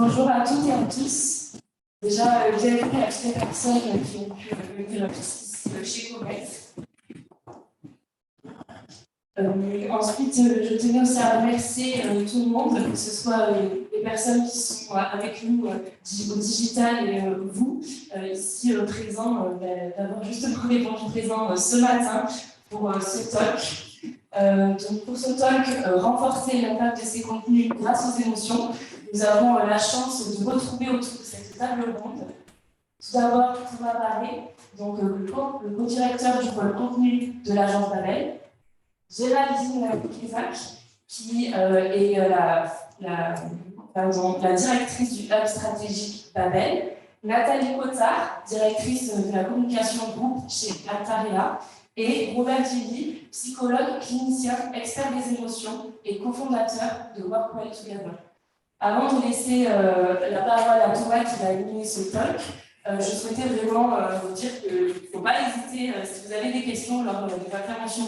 Bonjour à toutes et à tous. Déjà, bienvenue à toutes les personnes qui ont pu venir ici chez Comet. Ensuite, je tenais aussi à remercier tout le monde, que ce soit les personnes qui sont avec nous au digital et vous, ici présents, d'avoir justement répondu présent ce matin pour ce talk. Donc pour ce talk, renforcer l'impact de ces contenus grâce aux émotions, nous avons la chance de retrouver autour de cette table ronde. Tout d'abord, Thomas Barré, donc le co-directeur du pôle contenu de l'agence Babel. Géraldine Kézac, qui est la directrice du hub stratégique Babel. Nathalie Cotard, directrice de la communication groupe chez Altarea. Et Robert Gilly, psychologue, clinicien, expert des émotions et cofondateur de Work Well Together. Avant de laisser la parole à Thomas qui va animer ce talk, je souhaitais vraiment vous dire qu'il ne faut pas hésiter, si vous avez des questions lors de l'intervention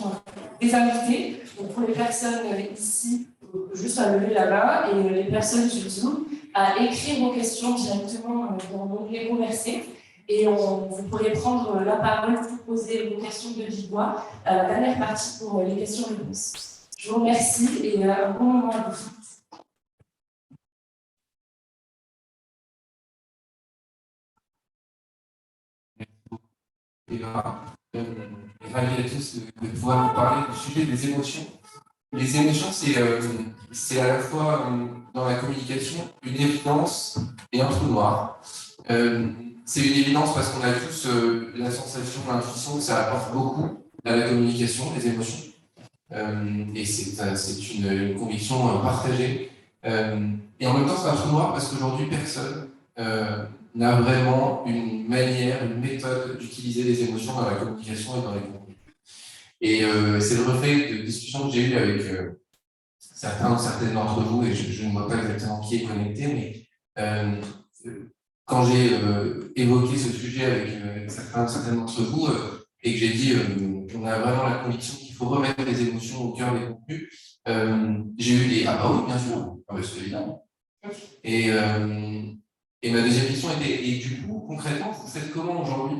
des invités, donc pour les personnes ici, juste à lever la main, et les personnes sur Zoom, à écrire vos questions directement dans l'onglet Converser. Et vous pourrez prendre la parole pour poser vos questions de vive voix à la dernière partie pour les questions-réponses. Je vous remercie et un bon moment à vous. Ravi à tous de pouvoir vous parler du sujet des émotions. Les émotions, c'est à la fois dans la communication une évidence et un trou noir. C'est une évidence parce qu'on a tous la sensation, l'intuition que ça apporte beaucoup à la communication, les émotions. Et c'est une conviction partagée. Et en même temps, c'est un trou noir parce qu'aujourd'hui, personne n'a vraiment une manière, une méthode d'utiliser les émotions dans la communication et dans les contenus. Et c'est le reflet de discussions que j'ai eues avec certains ou certaines d'entre vous, et je ne vois pas exactement qui est connecté, mais quand j'ai évoqué ce sujet avec certains ou certaines d'entre vous, et que j'ai dit qu'on a vraiment la conviction qu'il faut remettre les émotions au cœur des contenus, j'ai eu des « ah bah oui, bien sûr, ah bah c'est évident ». Et ma deuxième question était, et du coup, concrètement, vous faites comment aujourd'hui?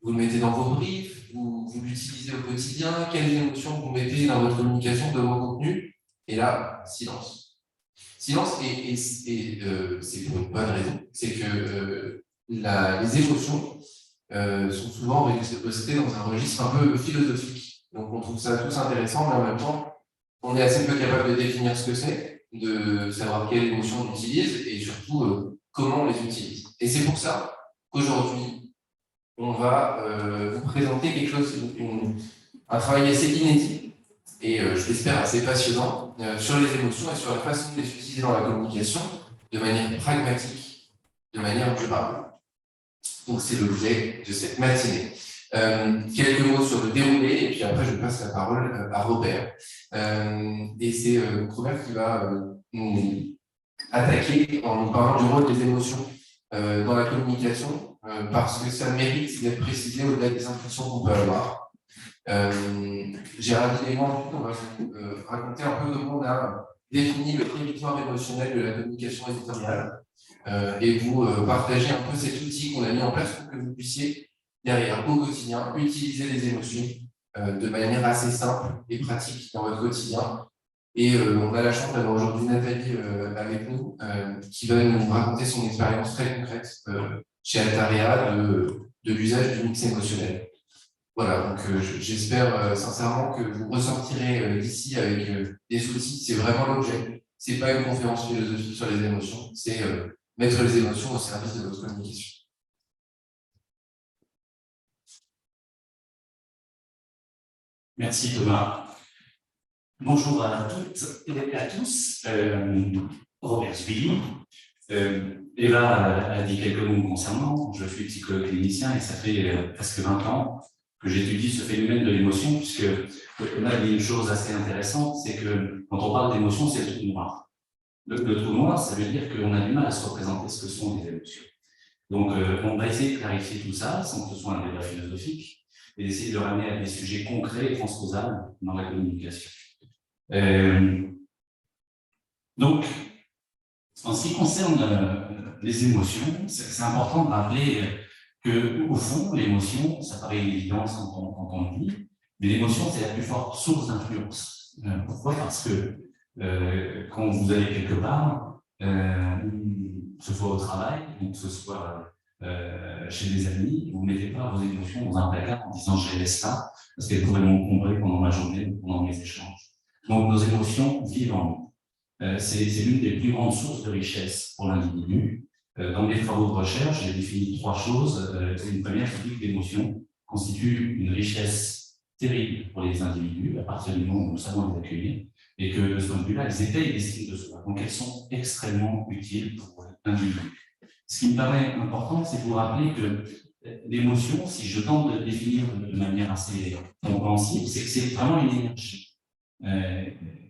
Vous le mettez dans vos briefs, vous l'utilisez au quotidien, quelles émotions vous mettez dans votre communication, de vos contenus? Et là, silence. Silence, et c'est pour une bonne raison, c'est que les émotions sont souvent restées dans un registre un peu philosophique. Donc on trouve ça tous intéressant, mais en même temps, on est assez peu capable de définir ce que c'est, de savoir quelles émotions on utilise, et surtout comment on les utilise. Et c'est pour ça qu'aujourd'hui, on va vous présenter quelque chose, un travail assez inédit, et je l'espère assez passionnant, sur les émotions et sur la façon de les utiliser dans la communication, de manière pragmatique, de manière durable. Donc c'est l'objet de cette matinée. Quelques mots sur le déroulé, et puis après je passe la parole à Robert. Et c'est Robert qui va nous attaquer en nous parlant du rôle des émotions dans la communication, parce que ça mérite d'être précisé au-delà des impressions qu'on peut avoir. Géraldine et moi, on va vous raconter un peu comment on a défini le territoire émotionnel de la communication éditoriale, et vous partager un peu cet outil qu'on a mis en place pour que vous puissiez, derrière, au quotidien, utiliser les émotions de manière assez simple et pratique dans votre quotidien. Et on a la chance d'avoir aujourd'hui Nathalie avec nous, qui va nous raconter son expérience très concrète chez Altarea de l'usage du mix émotionnel. Voilà, donc j'espère sincèrement que vous ressortirez d'ici avec des outils. C'est vraiment l'objet. C'est pas une conférence philosophique sur les émotions, c'est mettre les émotions au service de votre communication. Merci Thomas. Bonjour à toutes et à tous. Robert Gilly. Eva a dit quelques mots me concernant. Je suis psychologue clinicien et ça fait presque 20 ans que j'étudie ce phénomène de l'émotion, puisque on a dit une chose assez intéressante, c'est que quand on parle d'émotion, c'est le trou noir. Le trou noir, ça veut dire qu'on a du mal à se représenter ce que sont les émotions. Donc, on va essayer de clarifier tout ça, sans que ce soit un débat philosophique, et d'essayer de le ramener à des sujets concrets et transposables dans la communication. Donc, En ce qui concerne les émotions, c'est important de rappeler qu'au fond, l'émotion, ça paraît une évidence quand on le dit, mais l'émotion, c'est la plus forte source d'influence. Pourquoi? Parce que quand vous allez quelque part, que ce soit au travail, ou que ce soit chez des amis, vous ne mettez pas vos émotions dans un placard en disant « je les laisse pas », parce qu'elles pourraient m'encombrer pendant ma journée ou pendant mes échanges. Donc nos émotions vivent en nous. C'est l'une des plus grandes sources de richesse pour l'individu. Dans mes travaux de recherche, j'ai défini 3 choses. Une première qui dit que l'émotion constitue une richesse terrible pour les individus, à partir du moment où nous savons les accueillir, et que de ce point de vue-là, elles étayent l'estime de soi. Donc elles sont extrêmement utiles pour l'individu. Ce qui me paraît important, c'est de vous rappeler que l'émotion, si je tente de le définir de manière assez compréhensible, c'est que c'est vraiment une énergie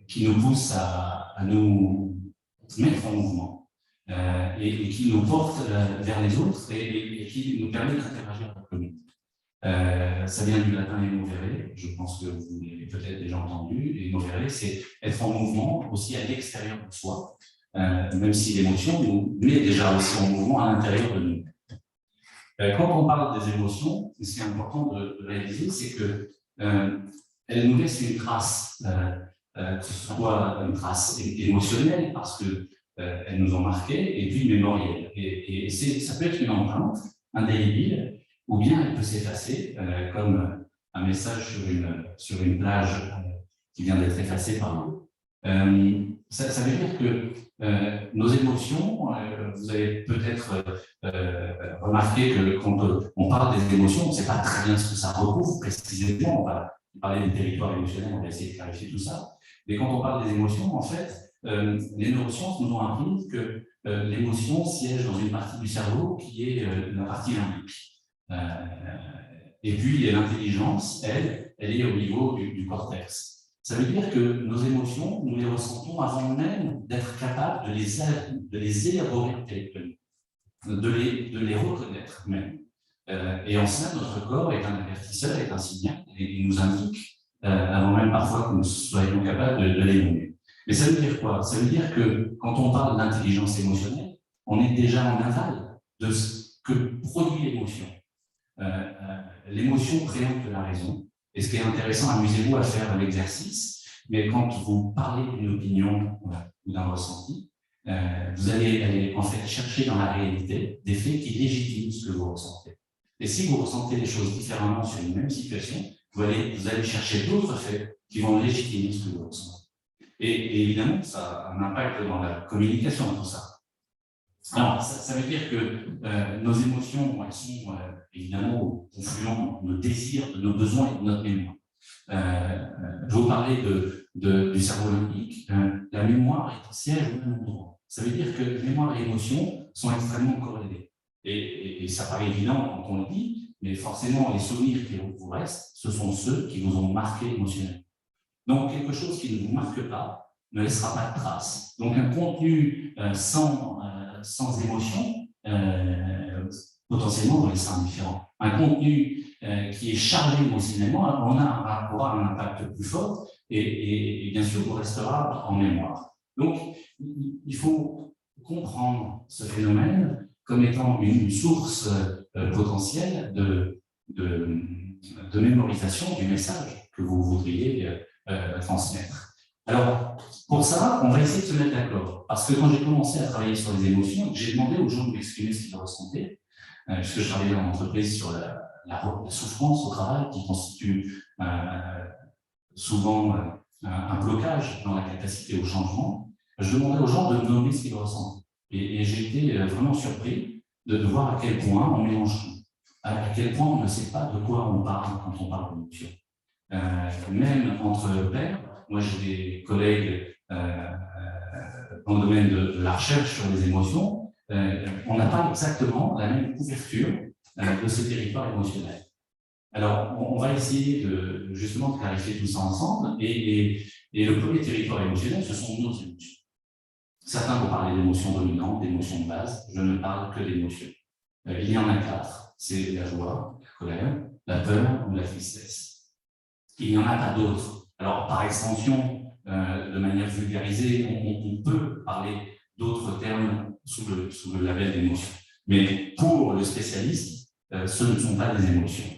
qui nous pousse à nous mettre en mouvement et qui nous porte vers les autres et qui nous permet d'interagir avec le monde. Ça vient du latin emovere, je pense que vous l'avez peut-être déjà entendu. Et emovere, c'est être en mouvement aussi à l'extérieur de soi, même si l'émotion nous met déjà aussi en mouvement à l'intérieur de nous. Quand on parle des émotions, ce qui est important de réaliser, c'est que elles nous laissent une trace, que ce soit une trace émotionnelle, parce que elles nous ont marqué, et puis mémorielle. Et ça peut être une empreinte indélébile, ou bien elle peut s'effacer, comme un message sur une plage qui vient d'être effacée par l'eau. Ça veut dire que nos émotions, vous avez peut-être remarqué que quand on parle des émotions, on ne sait pas très bien ce que ça recouvre précisément. On va parler des territoires émotionnels, on va essayer de clarifier tout ça. Mais quand on parle des émotions, en fait, les neurosciences nous ont appris que l'émotion siège dans une partie du cerveau qui est la partie limbique. Et puis l'intelligence, elle est au niveau du cortex. Ça veut dire que nos émotions, nous les ressentons avant même d'être capables de les élaborer intellectuellement, de les reconnaître même. Et en cela, notre corps est un avertisseur, est un signal, et il nous indique, avant même parfois que nous soyons capables de les nommer. Mais ça veut dire quoi? Ça veut dire que quand on parle d'intelligence émotionnelle, on est déjà en aval de ce que produit l'émotion. L'émotion préempte la raison. Et ce qui est intéressant, amusez-vous à faire l'exercice, mais quand vous parlez d'une opinion ou d'un ressenti, vous allez aller en fait chercher dans la réalité des faits qui légitiment ce que vous ressentez. Et si vous ressentez les choses différemment sur une même situation, vous allez chercher d'autres faits qui vont légitimer ce que vous ressentez. Et évidemment, ça a un impact dans la communication, tout ça. Alors, ça veut dire que nos émotions, elles sont évidemment au confluent de nos désirs, de nos besoins et de notre mémoire. Je vous parlais du cerveau limbique. La mémoire est au siège au même endroit. Ça veut dire que mémoire et émotion sont extrêmement corrélés. Et ça paraît évident quand on le dit, mais forcément, les souvenirs qui vous restent, ce sont ceux qui vous ont marqué émotionnellement. Donc, quelque chose qui ne vous marque pas ne laissera pas de trace. Donc, un contenu sans émotion, potentiellement, vous laissera indifférent. Un contenu qui est chargé émotionnellement aura un impact plus fort et bien sûr, vous restera en mémoire. Donc, il faut comprendre ce phénomène comme étant une source potentielle de mémorisation du message que vous voudriez transmettre. Alors, pour ça, on va essayer de se mettre d'accord. Parce que quand j'ai commencé à travailler sur les émotions, j'ai demandé aux gens de m'exprimer ce qu'ils ressentaient, puisque je travaillais dans l'entreprise sur la souffrance au travail qui constitue souvent un blocage dans la capacité au changement. Je demandais aux gens de me nommer ce qu'ils ressentent. Et j'ai été vraiment surpris de voir à quel point on mélange tout, à quel point on ne sait pas de quoi on parle quand on parle d'émotion. Même entre pairs, moi j'ai des collègues dans le domaine de la recherche sur les émotions, on n'a pas exactement la même couverture de ce territoire émotionnel. Alors, on va essayer justement de clarifier tout ça ensemble, et le premier territoire émotionnel, ce sont nos émotions. Certains vont parler d'émotions dominantes, d'émotions de base, je ne parle que d'émotions. Il y en a 4, c'est la joie, la colère, la peur ou la tristesse. Il n'y en a pas d'autres. Alors, par extension, de manière vulgarisée, on peut parler d'autres termes sous le label d'émotion. Mais pour le spécialiste, ce ne sont pas des émotions.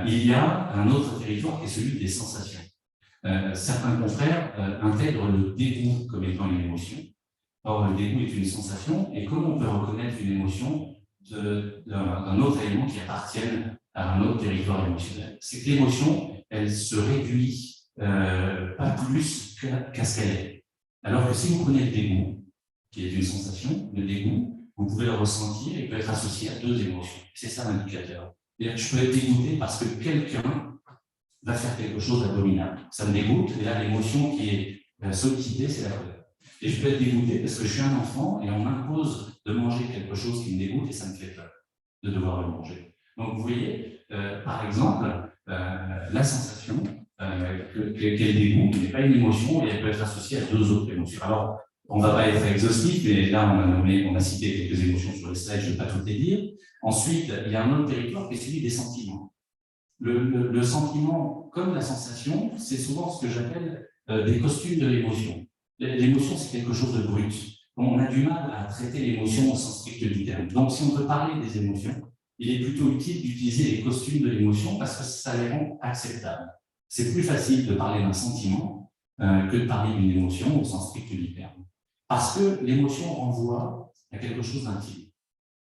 Il y a un autre territoire qui est celui des sensations. Certains confrères intègrent le dégoût comme étant une émotion. Or, le dégoût est une sensation, et comment on peut reconnaître une émotion d'un autre élément qui appartienne à un autre territoire émotionnel? C'est que l'émotion, elle se réduit pas plus qu'à ce qu'elle est. Alors que si vous prenez le dégoût, qui est une sensation, le dégoût, vous pouvez le ressentir, il peut être associé à deux émotions. C'est ça l'indicateur. Je peux être dégoûté parce que quelqu'un va faire quelque chose d'abominable. Ça me dégoûte, et là, l'émotion qui est sollicitée, c'est la colère. Et je peux être dégoûté parce que je suis un enfant et on m'impose de manger quelque chose qui me dégoûte et ça me fait peur de devoir le manger. Donc, vous voyez, par exemple, la sensation qu'elle dégoûte n'est pas une émotion et elle peut être associée à deux autres émotions. Alors, on ne va pas être exhaustif, mais là, on a cité quelques émotions sur les slides, je ne vais pas toutes les dire. Ensuite, il y a un autre territoire qui est celui des sentiments. Le sentiment, comme la sensation, c'est souvent ce que j'appelle des costumes de l'émotion. L'émotion, c'est quelque chose de brut. On a du mal à traiter l'émotion au sens strict du terme. Donc, si on veut parler des émotions, il est plutôt utile d'utiliser les costumes de l'émotion parce que ça les rend acceptables. C'est plus facile de parler d'un sentiment que de parler d'une émotion au sens strict du terme. Parce que l'émotion renvoie à quelque chose d'intime.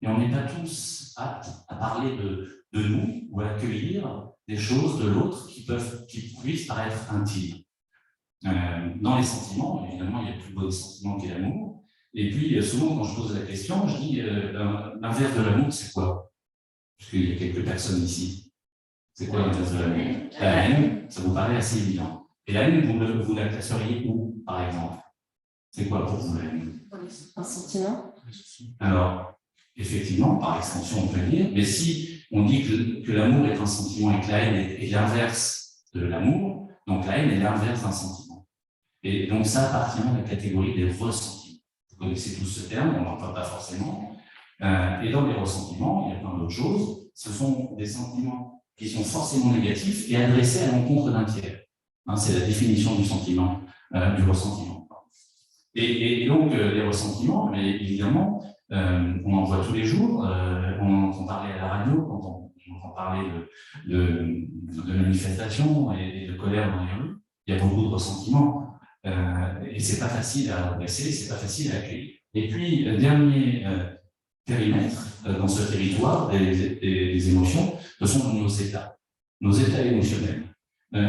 Et on n'est pas tous aptes à parler de nous ou à accueillir des choses de l'autre qui puissent paraître intimes. Dans les sentiments, évidemment, il y a plus beau des sentiments qu'est l'amour. Et puis, souvent, quand je pose la question, je dis l'inverse de l'amour, c'est quoi? Parce qu'il y a quelques personnes ici. C'est quoi l'inverse de l'amour? La haine, ça vous paraît assez évident. Et la haine, vous la classeriez où, par exemple? C'est quoi pour vous la haine? Un sentiment. Alors, effectivement, par extension, on peut dire, mais si on dit que l'amour est un sentiment et que la haine est l'inverse de l'amour, donc la haine est l'inverse d'un sentiment. Et donc ça appartient à la catégorie des ressentiments. Vous connaissez tous ce terme, on n'en parle pas forcément. Et dans les ressentiments, il y a plein d'autres choses. Ce sont des sentiments qui sont forcément négatifs et adressés à l'encontre d'un tiers. C'est la définition du sentiment, du ressentiment. Et donc, les ressentiments, mais évidemment, on en voit tous les jours, on entend parler à la radio, quand on entend parler de manifestations et de colère dans les rues, il y a beaucoup de ressentiments, et c'est pas facile à adresser, c'est pas facile à accueillir. Et puis, dernier périmètre dans ce territoire des émotions, ce sont nos états émotionnels.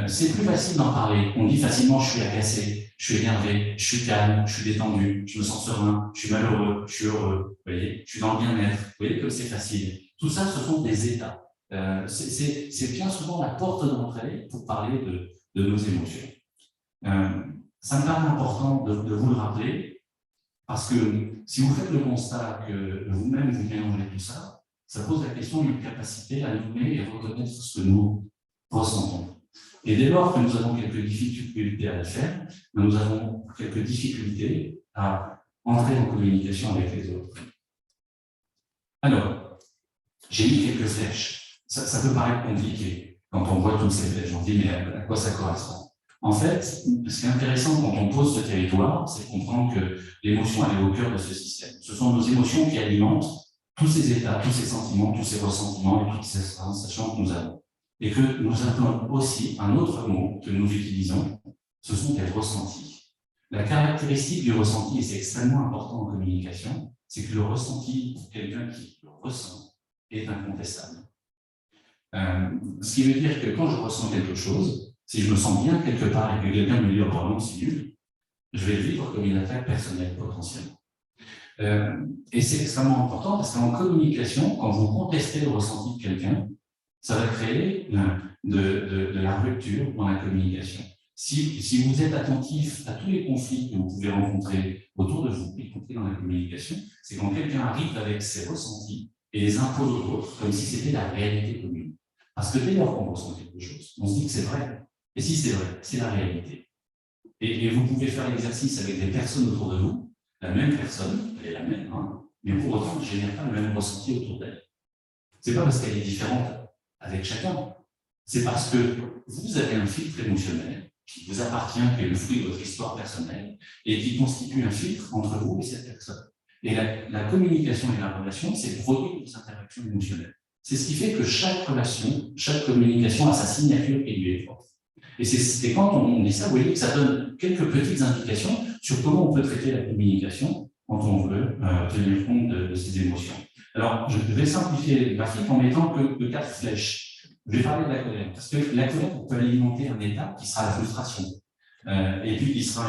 C'est plus facile d'en parler. On dit facilement je suis agacé, je suis énervé, je suis calme, je suis détendu, je me sens serein, je suis malheureux, je suis heureux, vous voyez, je suis dans le bien-être. Vous voyez comme c'est facile. Tout ça, ce sont des états. C'est bien souvent la porte d'entrée pour parler de nos émotions. Ça me paraît important de vous le rappeler, parce que si vous faites le constat que vous-même vous mélangez tout ça, ça pose la question d'une capacité à nommer et reconnaître ce que nous ressentons. Et dès lors que nous avons quelques difficultés à le faire, nous avons quelques difficultés à entrer en communication avec les autres. Alors, j'ai mis quelques flèches. Ça peut paraître compliqué quand on voit toutes ces flèches. On dit, mais à quoi ça correspond? En fait, ce qui est intéressant quand on pose ce territoire, c'est de comprendre que l'émotion, elle est au cœur de ce système. Ce sont nos émotions qui alimentent tous ces états, tous ces sentiments, tous ces ressentiments et toutes ces sensations que nous avons. Et que nous avons aussi un autre mot que nous utilisons, ce sont des ressentis. La caractéristique du ressenti, et c'est extrêmement important en communication, c'est que le ressenti, pour quelqu'un qui le ressent, est incontestable. Ce qui veut dire que quand je ressens quelque chose, si je me sens bien quelque part et que quelqu'un me dit « oh non, c'est nul », je vais le vivre comme une attaque personnelle potentiellement. Et c'est extrêmement important parce qu'en communication, quand vous contestez le ressenti de quelqu'un, ça va créer de la rupture dans la communication. Si vous êtes attentif à tous les conflits que vous pouvez rencontrer autour de vous, y compris dans la communication, c'est quand quelqu'un arrive avec ses ressentis et les impose aux autres, comme si c'était la réalité commune. Parce que dès lors qu'on ressent quelque chose, on se dit que c'est vrai. Et si c'est vrai, c'est la réalité. Et vous pouvez faire l'exercice avec des personnes autour de vous, la même personne, elle est la même, mais pour autant, elle ne génère pas le même ressenti autour d'elle. C'est pas parce qu'elle est différente avec chacun, c'est parce que vous avez un filtre émotionnel qui vous appartient, qui est le fruit de votre histoire personnelle, et qui constitue un filtre entre vous et cette personne. Et la communication et la relation, c'est le produit des interactions émotionnelles. C'est ce qui fait que chaque relation, chaque communication a sa signature qui lui est propre. Et c'est quand on dit ça, vous voyez que ça donne quelques petites indications sur comment on peut traiter la communication quand on veut tenir compte de ces émotions. Alors, je vais simplifier le graphique en mettant que 4 flèches. Je vais parler de la colère, parce que la colère, on peut alimenter un état qui sera la frustration. Et puis, qui sera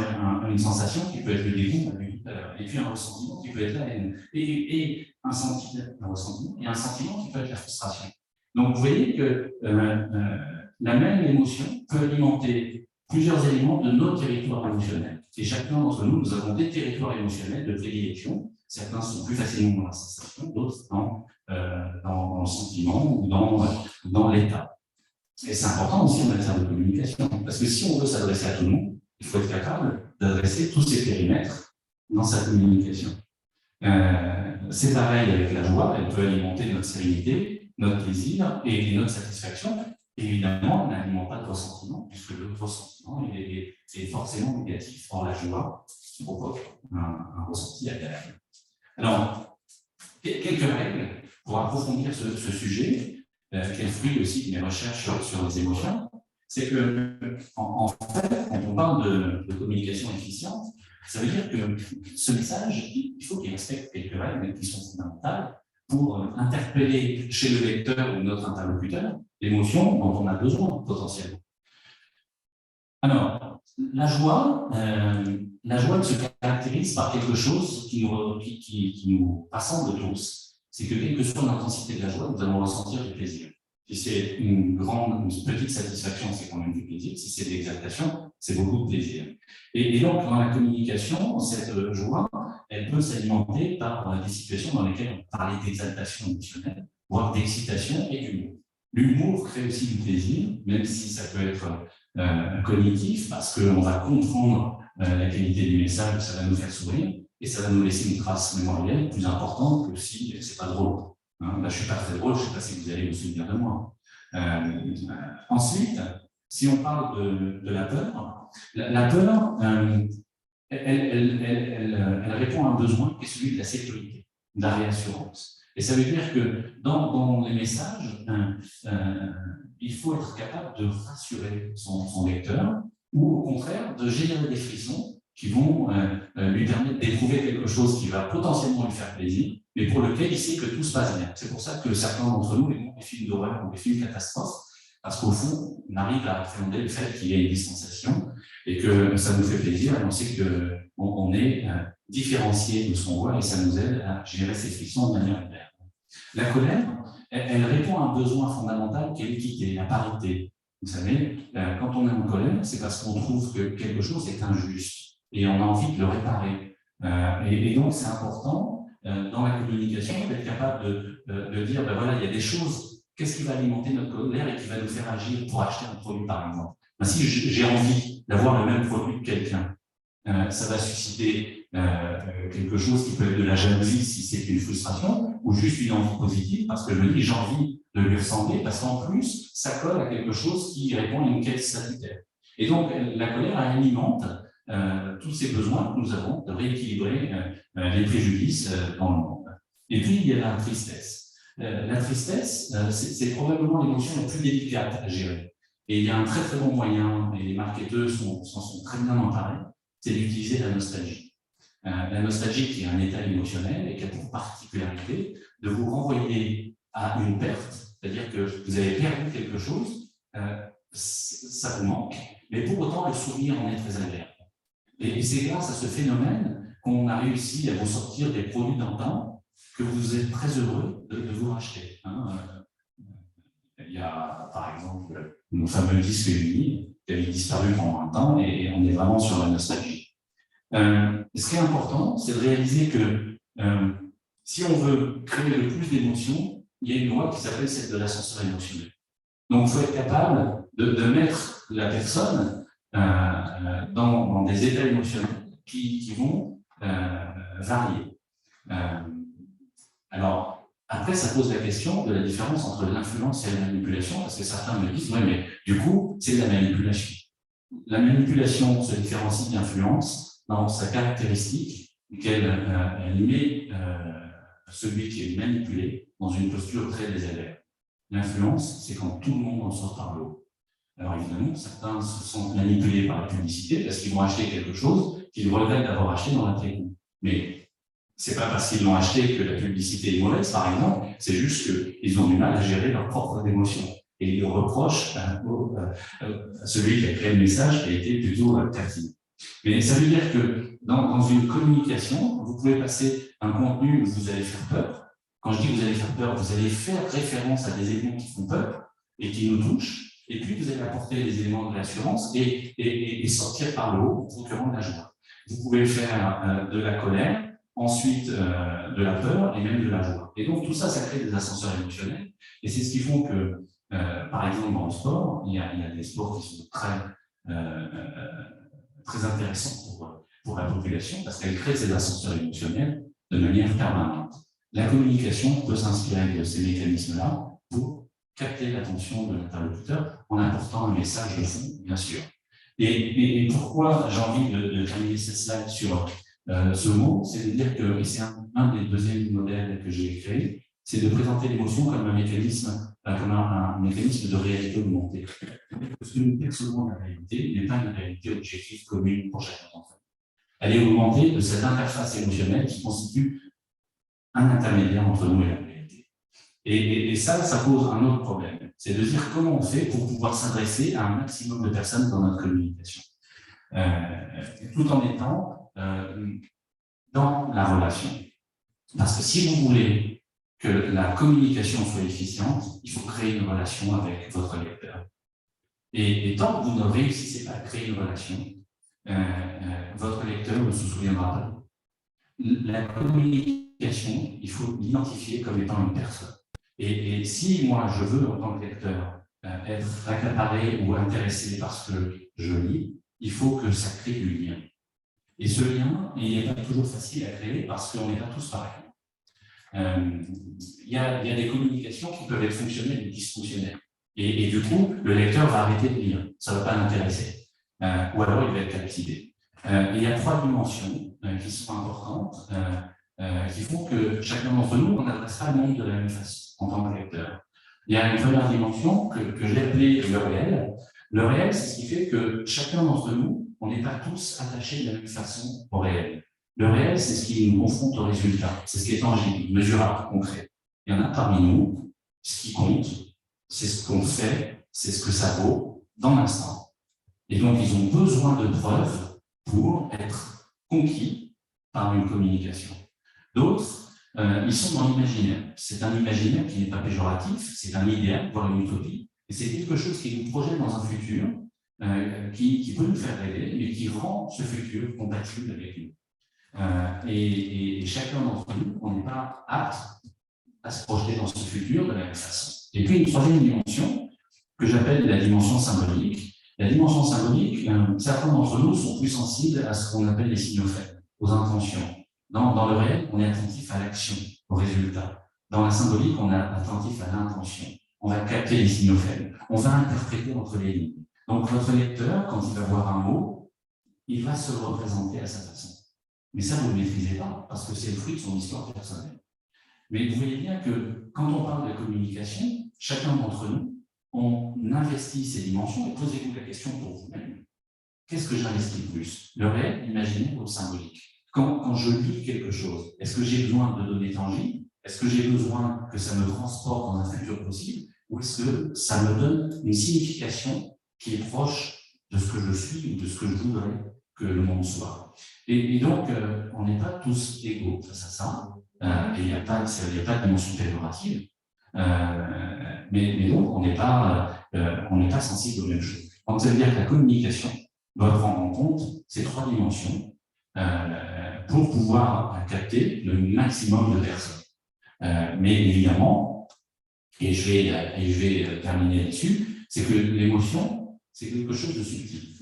une sensation qui peut être le dégoût, on l'a vu tout à l'heure. Et puis, un ressentiment qui peut être la haine. Et un ressentiment et un sentiment qui peut être la frustration. Donc, vous voyez que la même émotion peut alimenter plusieurs éléments de nos territoires émotionnels. Et chacun d'entre nous, nous avons des territoires émotionnels de prédilection. Certains sont plus facilement dans la sensation, d'autres dans le sentiment ou dans l'état. Et c'est important aussi en matière de communication, parce que si on veut s'adresser à tout le monde, il faut être capable d'adresser tous ces périmètres dans sa communication. C'est pareil avec la joie, elle peut alimenter notre sérénité, notre plaisir et notre satisfaction. Et évidemment, elle n'alimente pas de ressentiment, puisque le ressentiment est forcément négatif. Or, la joie provoque un ressenti agréable. Alors, quelques règles pour approfondir ce sujet, qui est le fruit aussi de mes recherches sur les émotions, c'est que, en fait, quand on parle de communication efficiente, ça veut dire que ce message, il faut qu'il respecte quelques règles qui sont fondamentales pour interpeller chez le lecteur ou notre interlocuteur l'émotion dont on a besoin potentiellement. Alors, la joie se caractérise par quelque chose qui nous rassemble tous. C'est que quelle que soit l'intensité de la joie, nous allons ressentir du plaisir. Si c'est une petite satisfaction, c'est quand même du plaisir. Si c'est de l'exaltation, c'est beaucoup de plaisir. Et donc, dans la communication, cette joie, elle peut s'alimenter par des situations dans lesquelles on parlait d'exaltation émotionnelle, voire d'excitation et d'humour. L'humour crée aussi du plaisir, même si ça peut être cognitif, parce qu'on va comprendre la qualité du message, ça va nous faire sourire, et ça va nous laisser une trace mémorielle plus importante que si c'est pas drôle. Là, je suis pas très drôle, je ne sais pas si vous allez vous souvenir de moi. Ensuite, si on parle de la peur, la peur, elle répond à un besoin qui est celui de la sécurité, de la réassurance. Et ça veut dire que dans les messages, il faut être capable de rassurer son lecteur ou au contraire de générer des frissons qui vont lui permettre d'éprouver quelque chose qui va potentiellement lui faire plaisir, mais pour lequel il sait que tout se passe bien. C'est pour ça que certains d'entre nous aiment les films d'horreur ou les films catastrophes, parce qu'au fond, on arrive à appréhender le fait qu'il y a une distanciation et que ça nous fait plaisir et on sait qu'on est différencié de ce qu'on voit et ça nous aide à gérer ces frictions de manière agréable. La colère, elle répond à un besoin fondamental qui est l'équité, la parité. Vous savez, quand on est en colère, c'est parce qu'on trouve que quelque chose est injuste et on a envie de le réparer. Et donc, c'est important dans la communication d'être capable de dire, ben voilà, il y a des choses, qu'est-ce qui va alimenter notre colère et qui va nous faire agir pour acheter un produit, par exemple. Ben, si j'ai envie d'avoir le même produit que quelqu'un, ça va susciter quelque chose qui peut être de la jalousie si c'est une frustration, ou juste une envie positive, parce que je me dis j'ai envie de lui ressembler, parce qu'en plus, ça colle à quelque chose qui répond à une quête salutaire. Et donc, la colère alimente tous ces besoins que nous avons de rééquilibrer les préjudices dans le monde. Et puis, il y a la tristesse. La tristesse, c'est probablement l'émotion la plus délicate à gérer. Et il y a un très très bon moyen, et les marketeurs s'en sont très bien emparés, c'est d'utiliser la nostalgie. La nostalgie qui est un état émotionnel et qui a pour particularité de vous renvoyer à une perte, c'est-à-dire que vous avez perdu quelque chose, ça vous manque, mais pour autant le souvenir en est très agréable. Et c'est grâce à ce phénomène qu'on a réussi à vous sortir des produits d'antan que vous êtes très heureux de vous racheter. Il y a par exemple nos fameux disques unis qui avaient disparu pendant un temps et on est vraiment sur la nostalgie. Ce qui est important, c'est de réaliser que si on veut créer le plus d'émotions, il y a une loi qui s'appelle celle de l'ascenseur émotionnel. Donc, il faut être capable de mettre la personne dans des états émotionnels qui vont varier. Alors, après, ça pose la question de la différence entre l'influence et la manipulation, parce que certains me disent, oui, mais du coup, c'est de la manipulation. La manipulation se différencie de l'influence dans sa caractéristique qu'elle met celui qui est manipulé dans une posture très désagréable. L'influence, c'est quand tout le monde en sort par le haut. Alors évidemment, certains se sentent manipulés par la publicité parce qu'ils vont acheter quelque chose qu'ils regrettent d'avoir acheté dans l'après-coup. Mais c'est pas parce qu'ils l'ont acheté que la publicité est mauvaise, par exemple, c'est juste qu'ils ont du mal à gérer leurs propres émotions. Et ils reprochent à celui qui a créé le message qui a été plutôt pertinent. Mais ça veut dire que dans une communication, vous pouvez passer un contenu où vous allez faire peur. Quand je dis que vous allez faire peur, vous allez faire référence à des éléments qui font peur et qui nous touchent, et puis vous allez apporter des éléments de l'assurance et sortir par le haut en procurant de la joie. Vous pouvez faire de la colère, ensuite de la peur et même de la joie. Et donc tout ça, ça crée des ascenseurs émotionnels, et c'est ce qui font que, par exemple, dans le sport, il y a des sports qui sont très intéressants pour la population, parce qu'elle crée ces ascenseurs émotionnels de manière permanente. La communication peut s'inspirer de ces mécanismes-là pour capter l'attention de l'interlocuteur en apportant un message de fond, bien sûr. Et pourquoi j'ai envie de terminer cette slide sur ce mot, c'est de dire que, et c'est un des deuxièmes modèles que j'ai créé, c'est de présenter l'émotion comme un mécanisme de réalité augmentée. Parce que nous percevons la réalité n'est pas une réalité objective commune pour chacun d'entre nous. Elle est augmentée de cette interface émotionnelle qui constitue un intermédiaire entre nous et la réalité. Et ça pose un autre problème. C'est de dire comment on fait pour pouvoir s'adresser à un maximum de personnes dans notre communication. Tout en étant dans la relation. Parce que si vous voulez que la communication soit efficiente, il faut créer une relation avec votre lecteur. Et tant que vous ne réussissez pas à créer une relation, votre lecteur ne se souviendra pas. La communication, il faut l'identifier comme étant une personne. Et si moi, je veux, en tant que lecteur, être accaparé ou intéressé par ce que je lis, il faut que ça crée du lien. Et ce lien, il n'est pas toujours facile à créer parce qu'on n'est pas tous pareils. Il y a des communications qui peuvent être fonctionnelles ou dysfonctionnelles. Et du coup, le lecteur va arrêter de lire. Ça ne va pas l'intéresser. Ou alors, il va être captivé. Il y a 3 dimensions qui sont importantes, qui font que chacun d'entre nous, on n'adressera le monde de la même façon en tant que lecteur. Il y a une première dimension que j'ai appelée le réel. Le réel, c'est ce qui fait que chacun d'entre nous, on n'est pas tous attachés de la même façon au réel. Le réel, c'est ce qui nous confronte au résultat. C'est ce qui est tangible, mesurable, concret. Il y en a parmi nous, ce qui compte, c'est ce qu'on fait, c'est ce que ça vaut dans l'instant. Et donc, ils ont besoin de preuves pour être conquis par une communication. D'autres, ils sont dans l'imaginaire. C'est un imaginaire qui n'est pas péjoratif, c'est un idéal, voire une utopie. Et c'est quelque chose qui nous projette dans un futur qui peut nous faire rêver, mais qui rend ce futur compatible avec nous. Et chacun d'entre nous, on n'est pas apte à se projeter dans ce futur de la même façon. Et puis, une troisième dimension, que j'appelle la dimension symbolique. La dimension symbolique, certains d'entre nous sont plus sensibles à ce qu'on appelle les signaux faibles, aux intentions. Dans le réel, on est attentif à l'action, au résultat. Dans la symbolique, on est attentif à l'intention. On va capter les signaux faibles. On va interpréter entre les lignes. Donc, votre lecteur, quand il va voir un mot, il va se le représenter à sa façon. Mais ça, vous ne le maîtrisez pas, parce que c'est le fruit de son histoire personnelle. Mais vous voyez bien que quand on parle de communication, chacun d'entre nous, on investit ces dimensions et posez-vous la question pour vous-même. Qu'est-ce que j'investis plus? Le réel, l'imaginaire ou le symbolique? Quand je lis quelque chose, est-ce que j'ai besoin de données tangibles? Est-ce que j'ai besoin que ça me transporte dans un futur possible? Ou est-ce que ça me donne une signification qui est proche de ce que je suis ou de ce que je voudrais que le monde soit? Et donc, on n'est pas tous égaux face à ça. Et il n'y a pas de dimension péjorative. Mais donc, on n'est pas sensible aux mêmes choses. Donc, ça veut dire que la communication doit prendre en compte ces 3 dimensions pour pouvoir capter le maximum de personnes. Mais évidemment, et je vais terminer là-dessus, c'est que l'émotion, c'est quelque chose de subtil.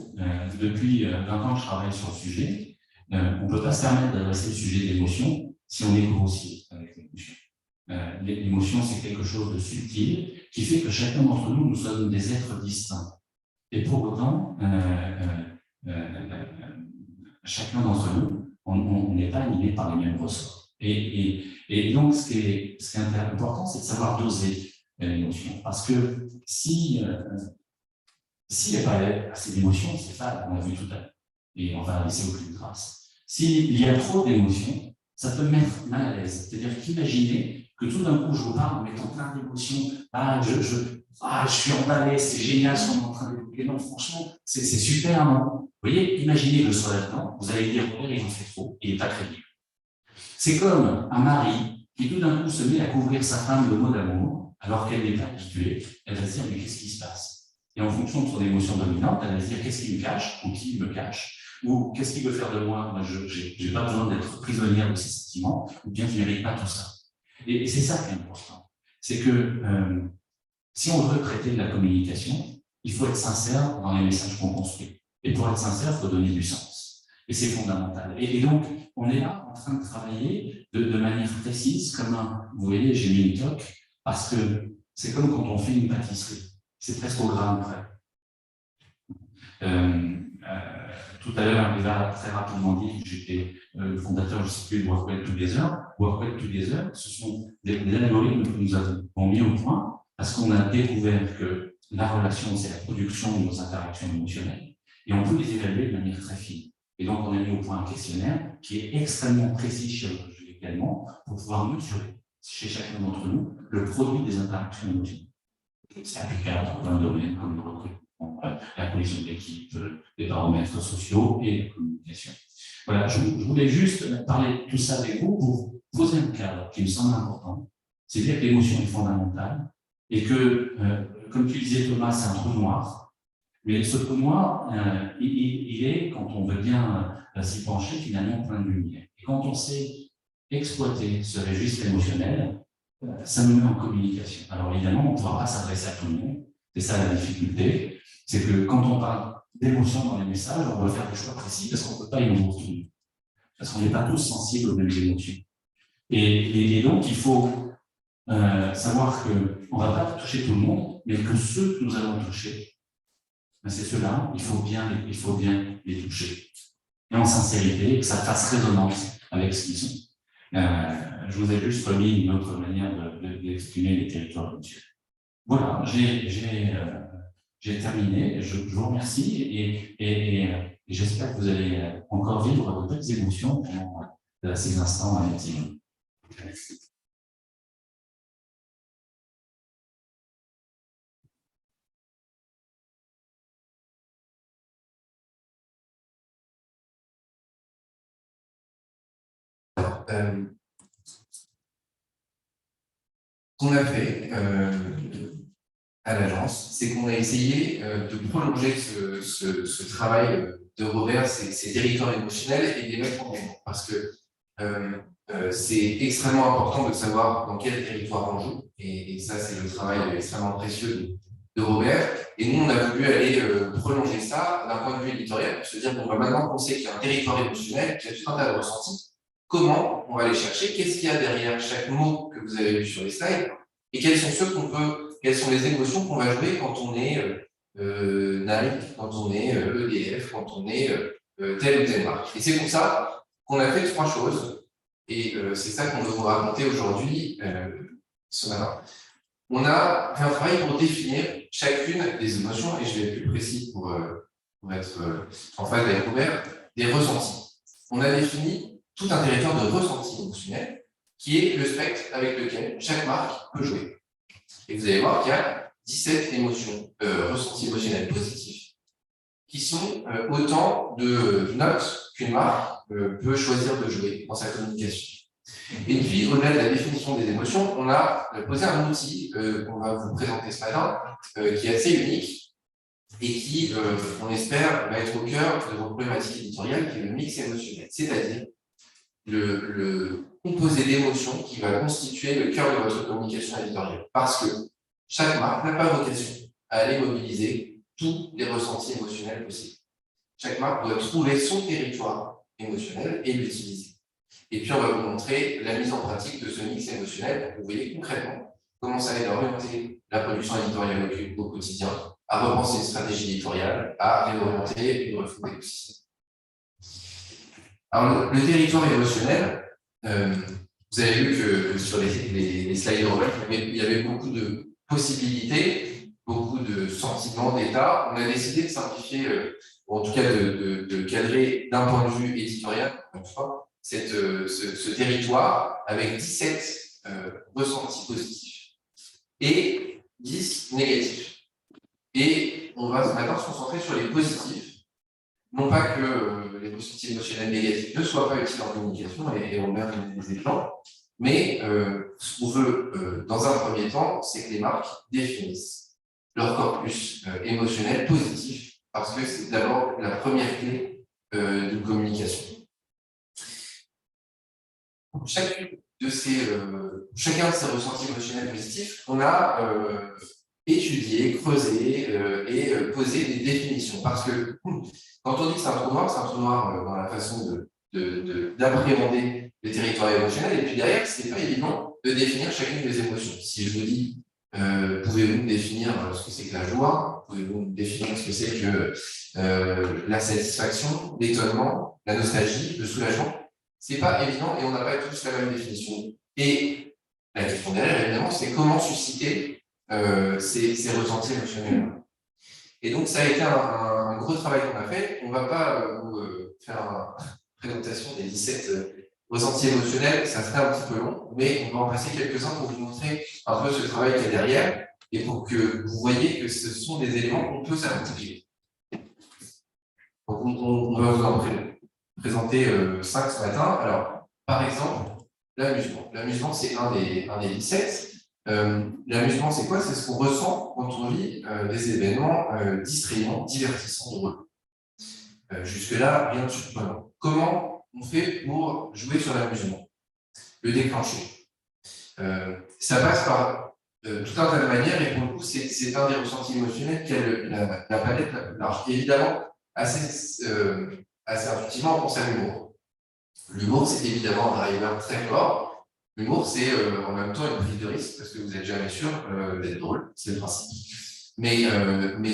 Depuis 20 ans que je travaille sur le sujet, on ne peut pas se permettre d'adresser le sujet de l'émotion si on est grossier avec l'émotion. L'émotion, c'est quelque chose de subtil qui fait que chacun d'entre nous, nous sommes des êtres distincts. Et pour autant, chacun d'entre nous, on n'est pas animé par les mêmes ressorts. Et donc, ce qui est important, c'est de savoir doser l'émotion. Parce que s'il n'y a pas assez d'émotions, c'est ça qu'on a vu tout à l'heure. Et on va laisser aucune trace. S'il y a trop d'émotions, ça peut mettre mal à l'aise. C'est-à-dire qu'imaginez que tout d'un coup, je vous parle en mettant plein d'émotions. Je suis emballé, c'est génial ce qu'on est en train d'évoquer. Non, franchement, c'est super. Non, vous voyez, imaginez que je sois là-dedans, vous allez dire, oh, il en fait trop, il n'est pas crédible. C'est comme un mari qui tout d'un coup se met à couvrir sa femme de mots d'amour, alors qu'elle n'est pas habituée. Elle va se dire, mais qu'est-ce qui se passe? Et en fonction de son émotion dominante, elle va se dire, qu'est-ce qui me cache, ou qui me cache, ou qu'est-ce qu'il veut faire de moi? Moi, je n'ai pas besoin d'être prisonnière de ses sentiments, ou bien je ne mérite pas tout ça. Et c'est ça qui est important. C'est que si on veut traiter de la communication, il faut être sincère dans les messages qu'on construit. Et pour être sincère, il faut donner du sens. Et c'est fondamental. Et donc, on est là en train de travailler de manière précise, comme vous voyez, j'ai mis une toque, parce que c'est comme quand on fait une pâtisserie. C'est presque au gramme près. Tout à l'heure, il a très rapidement dit que j'étais le fondateur, je ne sais plus, de Work Well Together. Work Well Together, ce sont des algorithmes que nous avons mis au point parce qu'on a découvert que la relation, c'est la production de nos interactions émotionnelles et on peut les évaluer de manière très fine. Et donc, on a mis au point un questionnaire qui est extrêmement précis chirurgicalement pour pouvoir mesurer chez chacun d'entre nous le produit des interactions émotionnelles. C'est applicable dans plein de domaines comme le recrutement, la cohésion d'équipe, les paramètres sociaux et la communication. Voilà, je voulais juste parler de tout ça avec vous pour poser un cadre qui me semble important. C'est dire que l'émotion est fondamentale et que, comme tu disais Thomas, c'est un trou noir. Mais ce trou noir, il est, quand on veut bien s'y pencher, finalement plein de lumière. Et quand on sait exploiter ce registre émotionnel, ça nous met en communication. Alors évidemment, on ne pourra pas s'adresser à tout le monde. C'est ça la difficulté. C'est que quand on parle d'émotion dans les messages, on doit faire des choix précis parce qu'on ne peut pas émouvoir tout le monde. Parce qu'on n'est pas tous sensibles aux mêmes émotions. Et donc, il faut savoir qu'on ne va pas toucher tout le monde, mais que ceux que nous allons toucher, c'est ceux-là, il faut bien les toucher. Et en sincérité, que ça fasse résonance avec ce qu'ils sont. Je vous ai juste remis une autre manière d'exprimer les territoires émotionnels. Voilà, j'ai terminé. Je vous remercie et j'espère que vous allez encore vivre de belles émotions pendant ces instants à l'intime. Merci. Ce qu'on a fait à l'agence, c'est qu'on a essayé de prolonger ce travail de Robert, ces territoires émotionnels, et de les mettre en mouvement. Parce que c'est extrêmement important de savoir dans quel territoire on joue. Et ça, c'est le travail extrêmement précieux de Robert. Et nous, on a voulu aller prolonger ça d'un point de vue éditorial, pour se dire qu'on va maintenant penser qu'il y a un territoire émotionnel, qu'il y a tout un tas de ressentis. Comment on va aller chercher? Qu'est-ce qu'il y a derrière chaque mot que vous avez vu sur les slides? Et quelles sont les émotions qu'on va jouer quand on est Nike, quand on est EDF, quand on est telle ou telle marque. Et c'est pour ça qu'on a fait 3 choses. Et c'est ça qu'on veut vous raconter aujourd'hui, ce matin. On a fait un travail pour définir chacune des émotions, et je vais être plus précis pour être en phase avec Robert, des ressentis. On a défini tout un territoire de ressentis émotionnels qui est le spectre avec lequel chaque marque peut jouer. Et vous allez voir qu'il y a 17 ressentis émotionnels positifs qui sont autant de notes qu'une marque peut choisir de jouer dans sa communication. Et puis, au-delà de la définition des émotions, on a posé un outil qu'on va vous présenter ce matin, qui est assez unique et qui, on espère, va être au cœur de vos problématiques éditoriales, qui est le mix émotionnel, c'est-à-dire le composé d'émotions qui va constituer le cœur de votre communication éditoriale. Parce que chaque marque n'a pas vocation à aller mobiliser tous les ressentis émotionnels possibles. Chaque marque doit trouver son territoire émotionnel et l'utiliser. Et puis, on va vous montrer la mise en pratique de ce mix émotionnel pour que vous voyez concrètement comment ça aide à orienter la production éditoriale au quotidien à repenser une stratégie éditoriale, à réorienter une refonte d'écosystème. Alors, le territoire émotionnel, vous avez vu que sur les slides il y avait beaucoup de possibilités, beaucoup de sentiments, d'état. On a décidé de simplifier, ou en tout cas de cadrer d'un point de vue éditorial, ce territoire avec 17 ressentis positifs et 10 négatifs. Et on va maintenant se concentrer sur les positifs. Non pas que les ressentis émotionnels négatifs ne soient pas utiles en communication, et on va donner des exemples, mais ce qu'on veut, dans un premier temps, c'est que les marques définissent leur corpus émotionnel positif, parce que c'est d'abord la première clé d'une communication. Chacun de ces ressentis émotionnels positifs, on a étudié, creusé et posé des définitions, parce que quand on dit que c'est un trou noir dans la façon d'appréhender les territoires émotionnels, et puis derrière, ce n'est pas évident de définir chacune des émotions. Si je vous dis, pouvez-vous me définir ce que c'est que la joie, pouvez-vous me définir ce que c'est que la satisfaction, l'étonnement, la nostalgie, le soulagement, c'est pas évident et on n'a pas tous la même définition. Et la question derrière, évidemment, c'est comment susciter ces ressentis émotionnels. Et donc, ça a été un gros travail qu'on a fait. On ne va pas vous faire une présentation des 17 ressentis émotionnels, ça serait un petit peu long, mais on va en passer quelques-uns pour vous montrer un peu ce travail qu'il y a derrière et pour que vous voyez que ce sont des éléments qu'on peut s'identifier. Donc, on va vous en présenter 5 ce matin. Alors, par exemple, l'amusement. L'amusement, c'est un des 17. L'amusement, c'est quoi? C'est ce qu'on ressent quand on vit des événements distrayants, divertissants, drôles. Jusque-là, rien de surprenant. Comment on fait pour jouer sur l'amusement? Le déclencher. Ça passe par tout un tas de manières, et pour le coup, c'est un des ressentis émotionnels qui a la palette la plus large. Évidemment, assez intuitivement, on pense à l'humour. L'humour, c'est évidemment un driver très fort. L'humour, c'est en même temps une prise de risque, parce que vous n'êtes jamais sûr d'être drôle, c'est le principe. Mais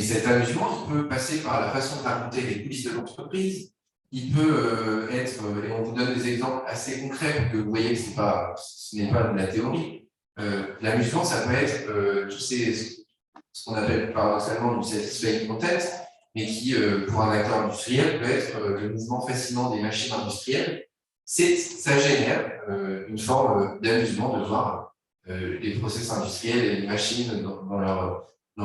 cet amusement, il peut passer par la façon de raconter les coulisses de l'entreprise. Il peut être, et on vous donne des exemples assez concrets pour que vous voyez que ce n'est pas de la théorie. L'amusement, ça peut être ce qu'on appelle paradoxalement du satisfying content, mais qui, pour un acteur industriel, peut être le mouvement fascinant des machines industrielles. Ça génère une forme d'amusement de voir les process industriels et les machines dans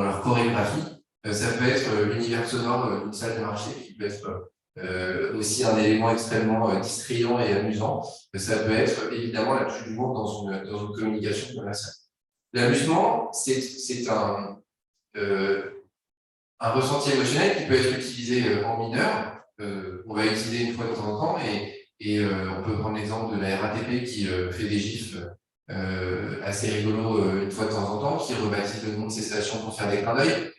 leur chorégraphie. Ça peut être l'univers sonore d'une salle de marché, qui peut être aussi un élément extrêmement distrayant et amusant. Ça peut être évidemment la touche d'humour dans une communication commerciale. L'amusement, c'est un ressenti émotionnel qui peut être utilisé en mineur. On va utiliser une fois de temps en temps, et on peut prendre l'exemple de la RATP qui fait des gifs assez rigolos une fois de temps en temps, qui rebaptise le nom de ses stations pour faire des clins d'œil.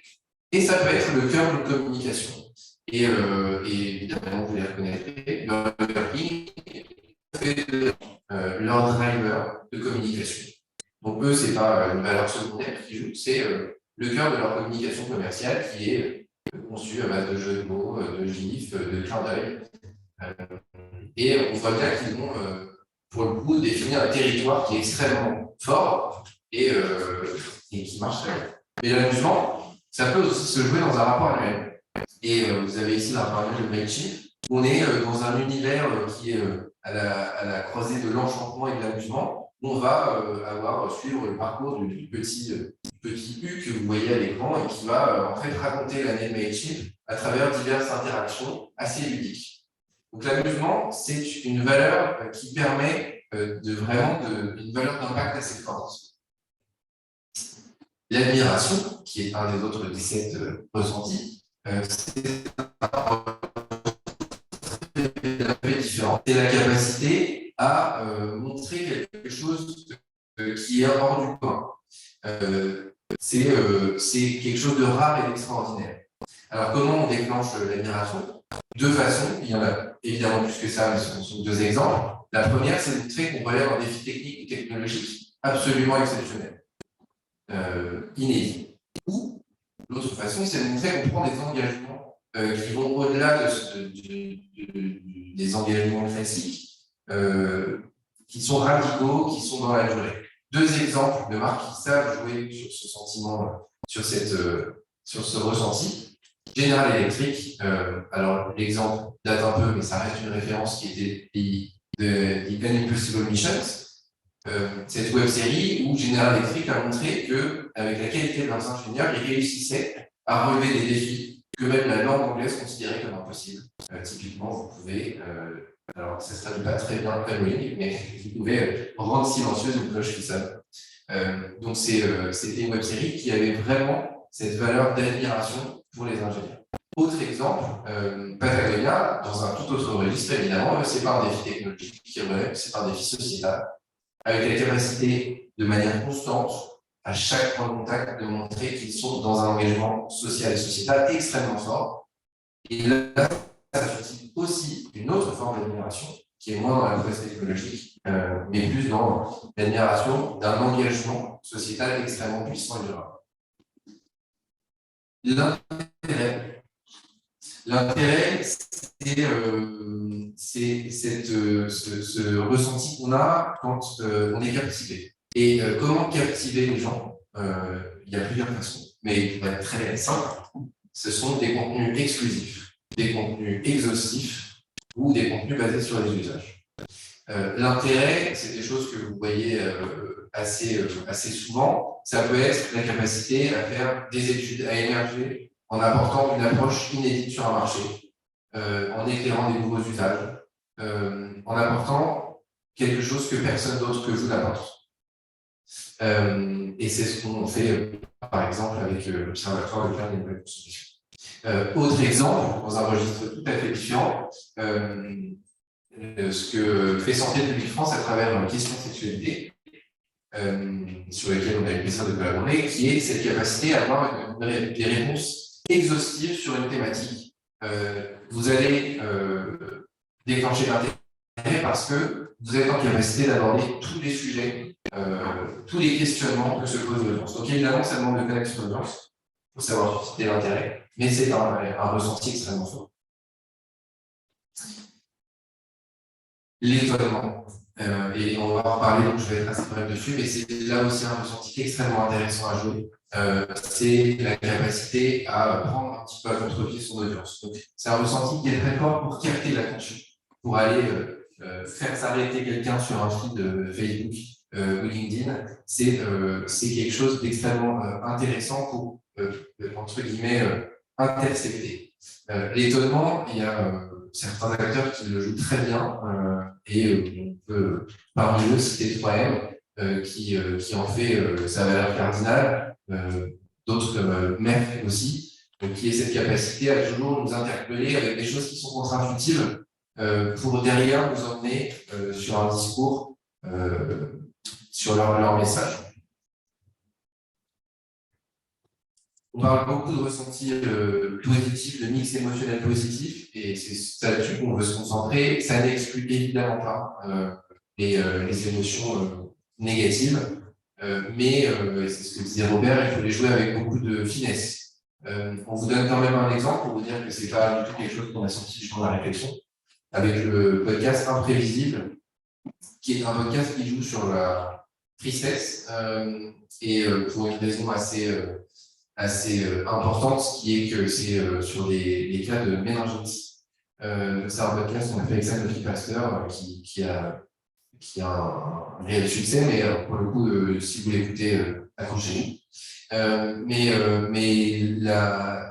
Et ça peut être le cœur d'une communication. Et évidemment, vous les reconnaîtrez, leur driver de communication. Donc eux, ce n'est pas une valeur secondaire qui joue, c'est le cœur de leur communication commerciale qui est conçu à base de jeux de mots, de gifs, de clins d'œil. Et on voit bien qu'ils vont, pour le coup, définir un territoire qui est extrêmement fort et qui marche très bien. Mais l'amusement, ça peut aussi se jouer dans un rapport annuel. Et vous avez ici le rapport annuel de Mailchimp. On est dans un univers qui est à la croisée de l'enchantement et de l'amusement. On va suivre le parcours du petit U que vous voyez à l'écran et qui va en fait raconter l'année de Mailchimp à travers diverses interactions assez ludiques. Donc l'amusement, c'est une valeur qui permet une valeur d'impact assez forte. L'admiration, qui est un des autres 17 ressentis, c'est un peu différent. C'est la capacité à montrer quelque chose qui est hors du commun. C'est quelque chose de rare et d'extraordinaire. Alors, comment on déclenche l'admiration? Deux façons, il y en a évidemment plus que ça, mais ce sont 2 exemples. La première, c'est de montrer qu'on relève un défi technique ou technologique absolument exceptionnel, inédit. Ou l'autre façon, c'est de montrer qu'on prend des engagements qui vont au-delà des engagements classiques, qui sont radicaux, qui sont dans la durée. Deux exemples de marques qui savent jouer sur ce sentiment, sur ce ressenti. General Electric, alors l'exemple date un peu, mais ça reste une référence qui était de The Impossible Missions. Cette web série où General Electric a montré qu'avec la qualité de leurs ingénieurs, ils réussissaient à relever des défis que même la langue anglaise considérait comme impossibles. Typiquement, vous pouvez, alors ça ne se traduit pas très bien Halloween, mais vous pouvez rendre silencieuse une cloche qui sonne. Donc c'était une web série qui avait vraiment cette valeur d'admiration pour les ingénieurs. Autre exemple, Patagonia, dans un tout autre registre, évidemment, c'est pas un défi technologique qui relève, c'est pas un défi sociétal, avec la capacité de manière constante, à chaque point de contact, de montrer qu'ils sont dans un engagement social et sociétal extrêmement fort. Et là, ça suscite aussi une autre forme d'admiration, qui est moins dans la prouesse technologique, mais plus dans l'admiration d'un engagement sociétal extrêmement puissant et durable. L'intérêt, c'est ce ressenti qu'on a quand on est captivé. Et comment captiver les gens? Il y a plusieurs façons, mais pour être très simple, ce sont des contenus exclusifs, des contenus exhaustifs ou des contenus basés sur les usages. L'intérêt, c'est des choses que vous voyez assez souvent. Ça peut être la capacité à faire des études, à émerger en apportant une approche inédite sur un marché, en éclairant des nouveaux usages, en apportant quelque chose que personne d'autre que vous n'apporte. Et c'est ce qu'on fait, par exemple, avec l'Observatoire de plein de nouvelles consommations. Autre exemple, dans un registre tout à fait différent, ce que fait Santé publique France à travers Questions Sexualité, sur lesquelles on a eu le plaisir de collaborer, qui est cette capacité à avoir des réponses exhaustives sur une thématique. Vous allez déclencher l'intérêt parce que vous êtes en capacité d'aborder tous les sujets, tous les questionnements que se pose l'audience. Donc évidemment, ça demande de connaître son audience pour savoir susciter l'intérêt, mais c'est un ressenti extrêmement fort. L'étonnement, et on va en parler, donc je vais être assez bref dessus, mais c'est là aussi un ressenti extrêmement intéressant à jouer. C'est la capacité à prendre un petit peu à contre-pied son audience. Donc, c'est un ressenti qui est très fort pour capter l'attention, pour aller faire s'arrêter quelqu'un sur un feed de Facebook ou LinkedIn. C'est quelque chose d'extrêmement intéressant pour, entre guillemets, intercepter. L'étonnement, il y a certains acteurs qui le jouent très bien, et on peut parmi eux citer 3M, qui en fait sa valeur cardinale, d'autres comme Merck aussi, qui est cette capacité à toujours nous interpeller avec des choses qui sont contre-intuitives, pour derrière nous emmener sur un discours, sur leur message. On parle beaucoup de ressentis positifs, de mix émotionnel positif, et c'est ça là-dessus qu'on veut se concentrer. Ça n'exclut évidemment pas les émotions négatives, mais c'est ce que disait Robert, il faut les jouer avec beaucoup de finesse. On vous donne quand même un exemple pour vous dire que c'est pas du tout quelque chose qu'on a senti dans la réflexion, avec le podcast Imprévisible, qui est un podcast qui joue sur la tristesse, et pour une raison assez importante, qui est que c'est sur les cas de méningitis. C'est un podcast qu'on a fait avec Sanofi Pasteur, qui a un réel succès, mais pour le coup, si vous l'écoutez, accrochez-vous.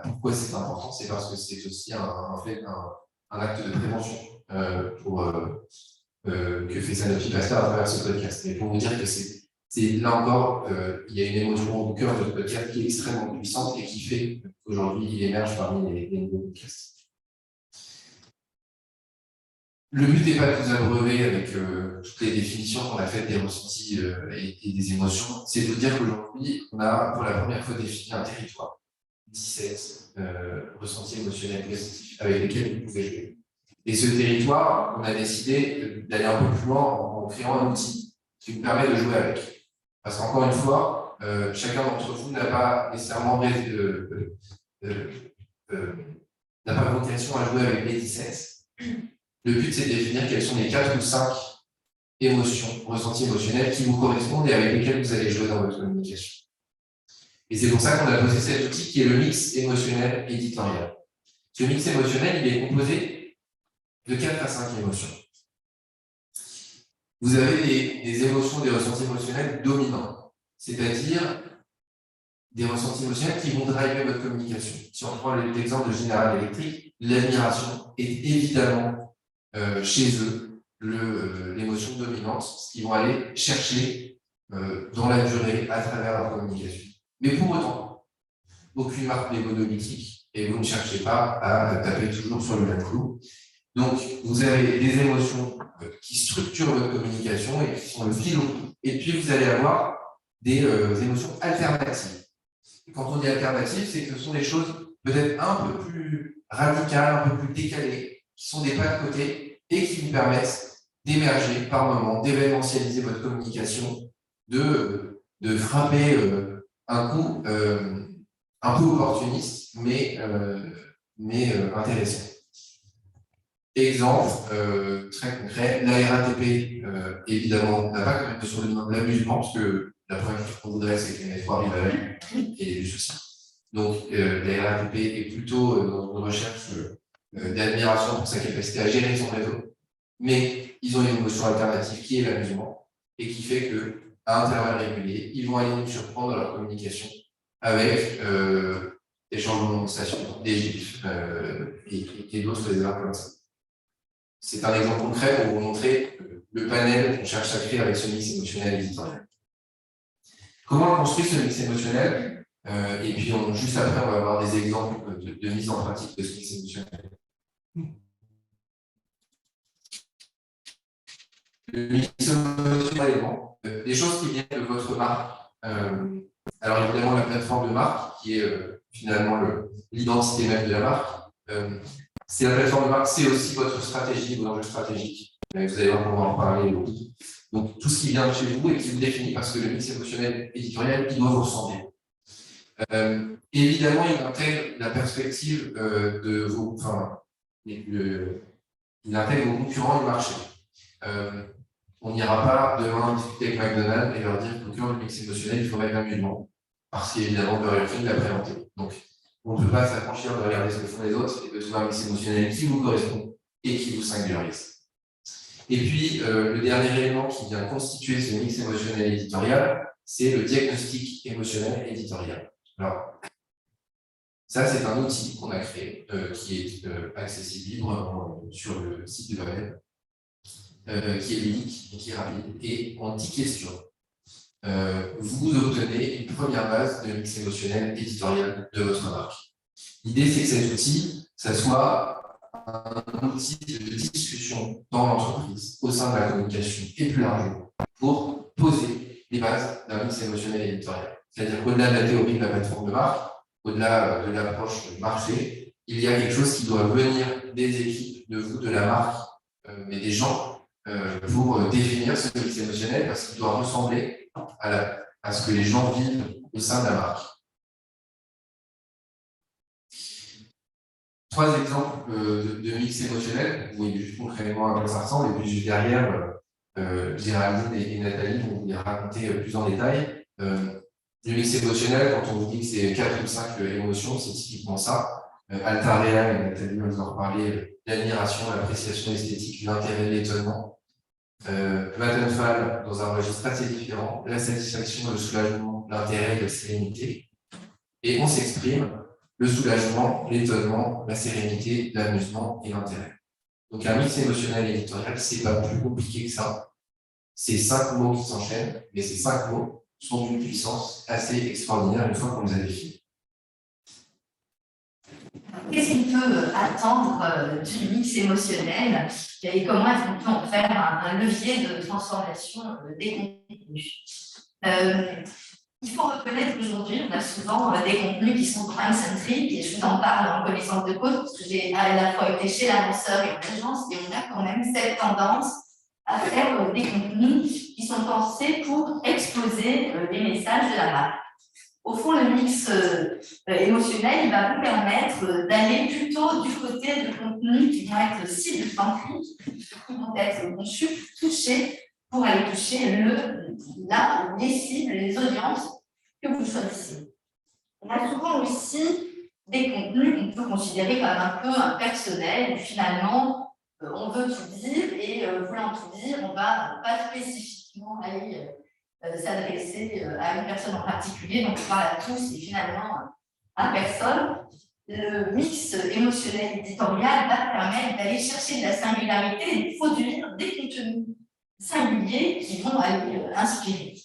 Pourquoi c'est important? C'est parce que c'est aussi un acte de prévention que fait Sanofi Pasteur à travers ce podcast. Et pour vous dire que c'est là encore, il y a une émotion au cœur de ce podcast qui est extrêmement puissante et qui fait qu'aujourd'hui, il émerge parmi les nouveaux podcasts. Le but n'est pas de vous abreuver avec toutes les définitions qu'on a faites des ressentis et des émotions, c'est de vous dire qu'aujourd'hui, on a pour la première fois défini un territoire, 17 ressentis émotionnels positifs avec lesquels vous pouvez jouer. Et ce territoire, on a décidé d'aller un peu plus loin en créant un outil qui vous permet de jouer avec. Parce qu'encore une fois, chacun d'entre vous n'a pas nécessairement n'a pas vocation à jouer avec les 17. Le but, c'est de définir quelles sont les 4 ou 5 émotions, ressentis émotionnels qui vous correspondent et avec lesquels vous allez jouer dans votre communication. Et c'est pour ça qu'on a posé cet outil qui est le mix émotionnel éditorial. Ce mix émotionnel, il est composé de 4 à 5 émotions. Vous avez des émotions, des ressentis émotionnels dominants, c'est-à-dire des ressentis émotionnels qui vont driver votre communication. Si on prend l'exemple de General Electric, l'admiration est évidemment chez eux l'émotion dominante, ce qu'ils vont aller chercher dans la durée à travers leur communication. Mais pour autant, aucune marque n'est monolithique et vous ne cherchez pas à taper toujours sur le même clou. Donc, vous avez des émotions qui structurent votre communication et qui sont le filon. Et puis, vous allez avoir des émotions alternatives. Et quand on dit alternatives, c'est que ce sont des choses peut-être un peu plus radicales, un peu plus décalées, qui sont des pas de côté et qui vous permettent d'émerger par moment, d'événementialiser votre communication, de frapper un coup un peu opportuniste, mais intéressant. Exemple très concret, la RATP, évidemment, n'a pas comme être sur l'amusement, parce que la première chose qu'on voudrait, c'est que les métros arrivent à l'œil et du souci. Donc, la RATP est plutôt dans une recherche d'admiration pour sa capacité à gérer son réseau, mais ils ont une émotion alternative qui est l'amusement, et qui fait qu'à intervalles réguliers, ils vont aller nous surprendre dans leur communication avec des changements de station, des gifs et d'autres exemples comme ça. C'est un exemple concret pour vous montrer le panel qu'on cherche à créer avec ce mix émotionnel éditorial. Comment on construit ce mix émotionnel et puis juste après, on va avoir des exemples de mise en pratique de ce mix émotionnel. Le mix émotionnel, des choses qui viennent de votre marque. Alors évidemment, la plateforme de marque, qui est finalement l'identité même de la marque. C'est la plateforme de marque, c'est aussi votre stratégie, vos enjeux stratégiques. Vous allez voir qu'on va en parler beaucoup. Donc, tout ce qui vient de chez vous et qui vous définit, parce que le mix émotionnel éditorial, il doit vous ressembler. Évidemment, il intègre la perspective de vos... Enfin, il intègre vos concurrents du marché. On n'ira pas demain discuter avec McDonald's et leur dire que concurrent du mix émotionnel, il faudrait être amusement, parce qu'évidemment, Burger King l'a présenté. Donc, on ne peut pas s'affranchir de regarder ce que font les autres et de trouver un mix émotionnel qui vous correspond et qui vous singularise. Et puis, le dernier élément qui vient constituer ce mix émotionnel éditorial, c'est le diagnostic émotionnel éditorial. Alors, ça, c'est un outil qu'on a créé, qui est accessible librement sur le site de la web, qui est unique, qui est rapide, et en 10 questions, vous obtenez une première base de mix émotionnel éditorial de votre marque. L'idée, c'est que cet outil, ça soit un outil de discussion dans l'entreprise, au sein de la communication et plus largement, pour poser les bases d'un mix émotionnel éditorial. C'est-à-dire qu'au-delà de la théorie de la plateforme de marque, au-delà de l'approche marché, il y a quelque chose qui doit venir des équipes, de vous, de la marque, mais des gens, pour définir ce mix émotionnel, parce qu'il doit ressembler à ce que les gens vivent au sein de la marque. 3 exemples de mix émotionnel. Vous voyez juste concrètement à quoi ça ressemble, et puis juste derrière, Géraldine et Nathalie vont vous raconter plus en détail. Le mix émotionnel, quand on vous dit que c'est 4 ou 5 émotions, c'est typiquement ça. Altarea et Nathalie vont vous en reparler, l'admiration, l'appréciation esthétique, l'intérêt, l'étonnement. Vattenfall, dans un registre assez différent, la satisfaction, le soulagement, l'intérêt et la sérénité. Et on s'exprime le soulagement, l'étonnement, la sérénité, l'amusement et l'intérêt. Donc un mix émotionnel éditorial, c'est pas plus compliqué que ça. C'est 5 mots qui s'enchaînent, mais ces 5 mots sont d'une puissance assez extraordinaire une fois qu'on les a définis. Qu'est-ce qu'on peut attendre du mix émotionnel et comment est-ce qu'on peut en faire un levier de transformation des contenus? Il faut reconnaître qu'aujourd'hui, on a souvent des contenus qui sont brand-centriques, et je vous en parle en connaissance de cause, parce que j'ai à la fois été chez l'annonceur et en agence, et on a quand même cette tendance à faire des contenus qui sont pensés pour exposer les messages de la marque. Au fond, le mix émotionnel, il va vous permettre d'aller plutôt du côté de contenus qui vont être cible-centriques, qui vont être conçus, touchés, pour aller toucher les cibles, les audiences que vous choisissez. On a souvent aussi des contenus qu'on peut considérer comme un peu impersonnels, où finalement, on veut tout dire, et voulant tout dire, on ne va pas spécifiquement aller s'adresser à une personne en particulier, donc on parle à tous et finalement à personne. Le mix émotionnel éditorial va permettre d'aller chercher de la singularité et de produire des contenus singuliers qui vont aller inspirer.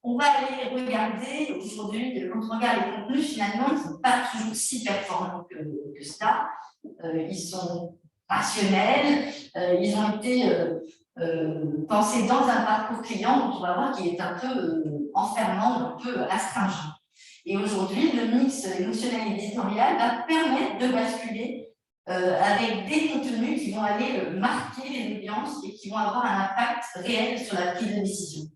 On va aller regarder aujourd'hui, quand on regarde les contenus, finalement, ils ne sont pas toujours si performants que ça. Ils sont rationnels, ils ont été pensés dans un parcours client, donc on va voir qu'il est un peu enfermant, un peu astringent. Et aujourd'hui, le mix émotionnel éditorial va permettre de basculer avec des contenus qui vont aller marquer les audiences et qui vont avoir un impact réel sur la prise de décision.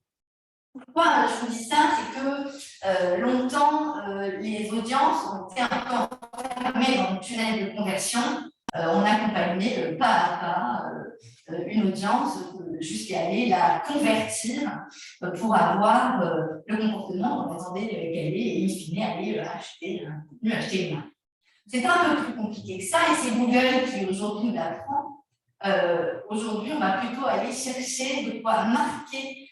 Pourquoi je vous dis ça? C'est que longtemps, les audiences ont été un peu enfermées dans le tunnel de conversion. On accompagnait pas à pas une audience jusqu'à aller la convertir pour avoir le comportement qu'on attendait qu'elle ait et in fine aller acheter un contenu, acheter une marque. C'est un peu plus compliqué que ça et c'est Google qui aujourd'hui nous l'apprend. Aujourd'hui, on va plutôt aller chercher de quoi marquer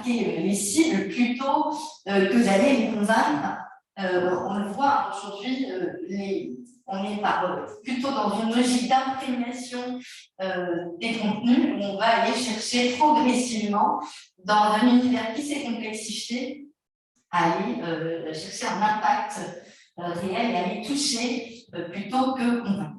les cibles plutôt que d'aller les convaincre. On le voit aujourd'hui, on est plutôt dans une logique d'imprégnation des contenus où on va aller chercher progressivement dans un univers qui s'est complexifié à aller chercher un impact réel et aller toucher plutôt que convaincre.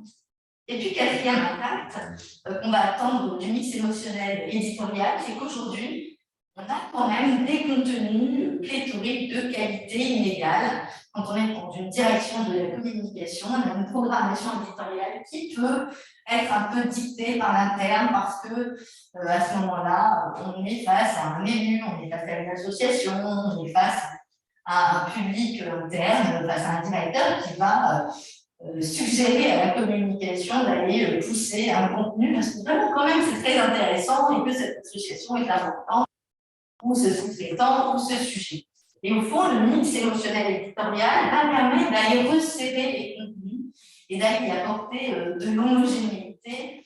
Et puis, quatrième impact qu'on va attendre du mix émotionnel éditorial, c'est qu'aujourd'hui, on a quand même des contenus pléthoriques de qualité inégale. Quand on est dans une direction de la communication, on a une programmation éditoriale qui peut être un peu dictée par l'interne parce que à ce moment-là, on est face à un élu, on est face à une association, on est face à un public interne, face à un directeur qui va suggérer à la communication d'aller pousser un contenu parce que vraiment quand même c'est très intéressant et que cette association est importante ou ce sous-traitant ou ce sujet. Et au fond, le mix émotionnel éditorial va permettre d'aller resserrer les contenus et d'aller y apporter de l'homogénéité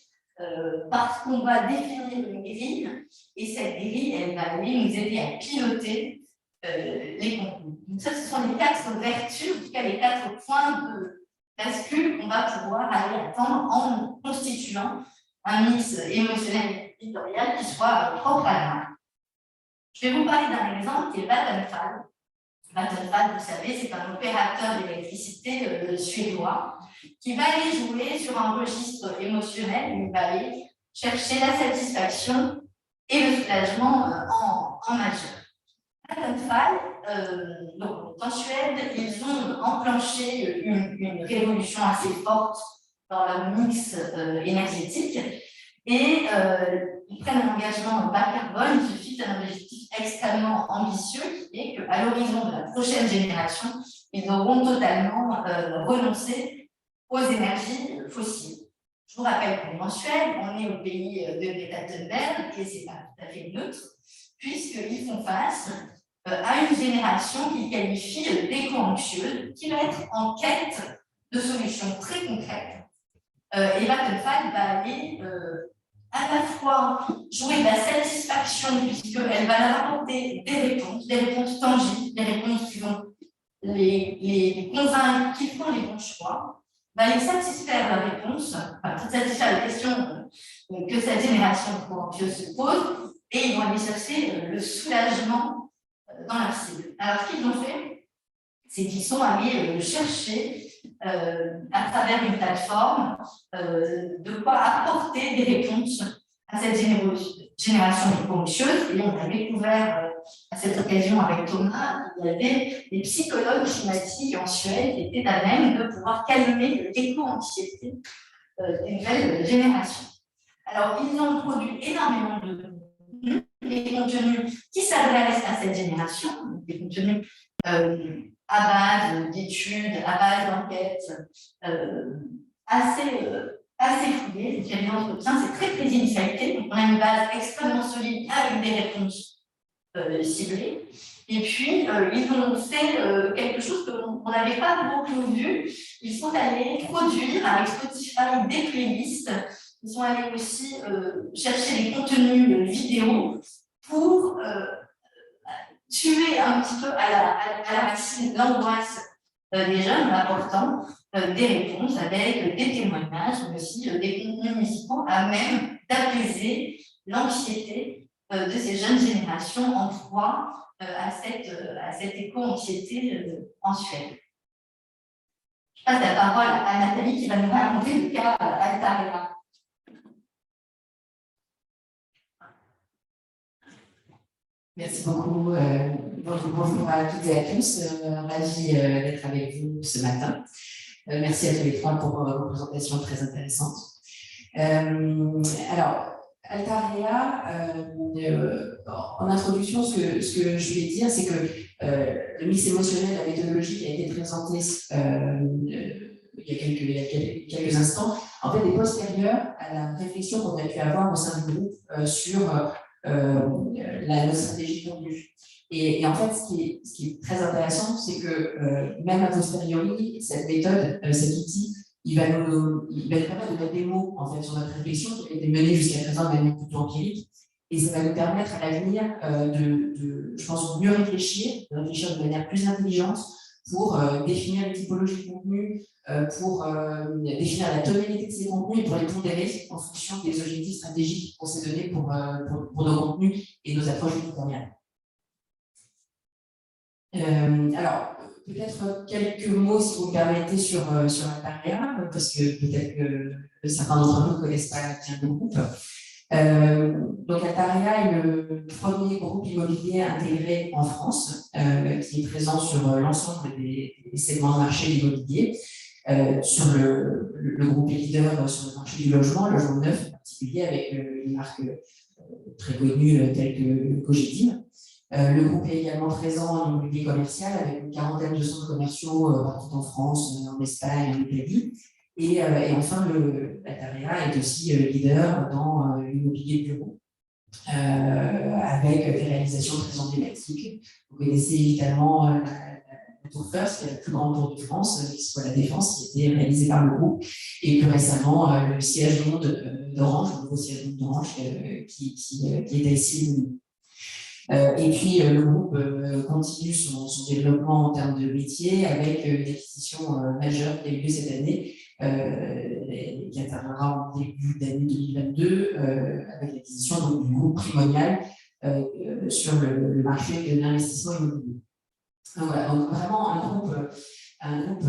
parce qu'on va définir une grille et cette grille, elle va aller nous aider à piloter les contenus. Donc ça, ce sont les 4 vertus, en tout cas les 4 points de bascule qu'on va pouvoir aller attendre en constituant un mix émotionnel éditorial qui soit propre à la marque. Je vais vous parler d'un exemple qui est Vattenfall. Vattenfall, vous savez, c'est un opérateur d'électricité suédois qui va aller jouer sur un registre émotionnel, il va aller chercher la satisfaction et le soulagement en majeur. Vattenfall, donc en Suède, ils ont enclenché une révolution assez forte dans leur mix énergétique et ils prennent un engagement bas carbone, ils se fixent un objectif extrêmement ambitieux qui est qu'à l'horizon de la prochaine génération, ils auront totalement renoncé aux énergies fossiles. Je vous rappelle qu'on est en Suède, on est au pays de Greta Thunberg et c'est pas tout à fait neutre, puisqu'ils font face à une génération qu'ils qualifient d'éco-anxieuse, qui va être en quête de solutions très concrètes. Et Vattenfall va aller à la fois jouer de la satisfaction, puisqu'elle va leur apporter des réponses tangibles, des réponses qui vont les convaincre qu'ils font les bons choix, va les satisfaire leurs réponses, satisfaire les questions que cette génération éco-anxieuse se pose, et ils vont aller chercher le soulagement dans leur cible. Alors, ce qu'ils ont fait, c'est qu'ils sont allés chercher, à travers une plateforme, de quoi apporter des réponses à cette génération éco-anxieuse. Et on a découvert à cette occasion avec Thomas, il y avait des psychologues climatiques en Suède qui étaient à même de pouvoir calmer l'éco-anxiété des nouvelles générations. Alors, ils ont produit énormément de contenus, des contenus qui s'adressent à cette génération, des contenus à base d'études, à base d'enquêtes assez fouillées. Il y a des entretiens, c'est très initialité. Donc, on a une base extrêmement solide avec des réponses ciblées. Et puis, ils ont fait quelque chose qu'on n'avait pas beaucoup vu. Ils sont allés produire avec Spotify des playlists. Ils sont allés aussi chercher des contenus vidéo pour tuer un petit peu à la racine l'angoisse des jeunes en apportant des réponses avec des témoignages, mais aussi des contenus musicaux à même d'apaiser l'anxiété de ces jeunes générations en proie à cette éco-anxiété en Suède. Je passe la parole à Nathalie qui va nous raconter le cas Altarea. Merci beaucoup. Bonjour à toutes et à tous. Ravie d'être avec vous ce matin. Merci à tous les trois pour vos présentations très intéressantes. Alors, Altarea, en introduction, ce que je voulais dire, c'est que le mix émotionnel, la méthodologie qui a été présentée il y a quelques instants, en fait, est postérieure à la réflexion qu'on a pu avoir au sein du groupe sur notre stratégie de contenu. Et en fait, ce qui est très intéressant, c'est que même a posteriori, cette méthode, cet outil, il va nous permettre de mettre des mots en fait, sur notre réflexion qui a été menée jusqu'à présent de manière plutôt empirique. Et ça va nous permettre à l'avenir je pense, mieux réfléchir de manière plus intelligente pour définir les typologies de contenu, pour définir la tonalité de ces contenus et pour les pondérer en fonction des objectifs stratégiques qu'on s'est donnés pour nos contenus et nos approches éditoriales. Alors, peut-être quelques mots, si vous me permettez, sur Altarea, parce que peut-être que certains d'entre vous ne connaissent pas bien le groupe. Donc, Altarea est le premier groupe immobilier intégré en France, qui est présent sur l'ensemble des segments de marché immobilier. Sur le groupe est leader sur le marché du logement neuf en particulier, avec une marque très connue telle que Cogedim. Le groupe est également présent en immobilier commercial avec une quarantaine de centres commerciaux partout en France, en Espagne, en Italie. Et enfin, Altarea est aussi leader dans l'immobilier de bureau, avec des réalisations très emblématiques. Vous connaissez évidemment la Tour First, qui est la plus grande tour de France, qui soit la Défense, qui a été réalisée par le groupe. Et plus récemment, le siège monde d'Orange, le nouveau siège monde d'Orange, qui est ici. Et puis, le groupe continue son développement en termes de métier avec une acquisition majeure qui a eu lieu cette année, qui interviendra en début d'année 2022, avec l'acquisition du groupe Primonial sur le marché de l'investissement immobilier. Voilà, donc vraiment un groupe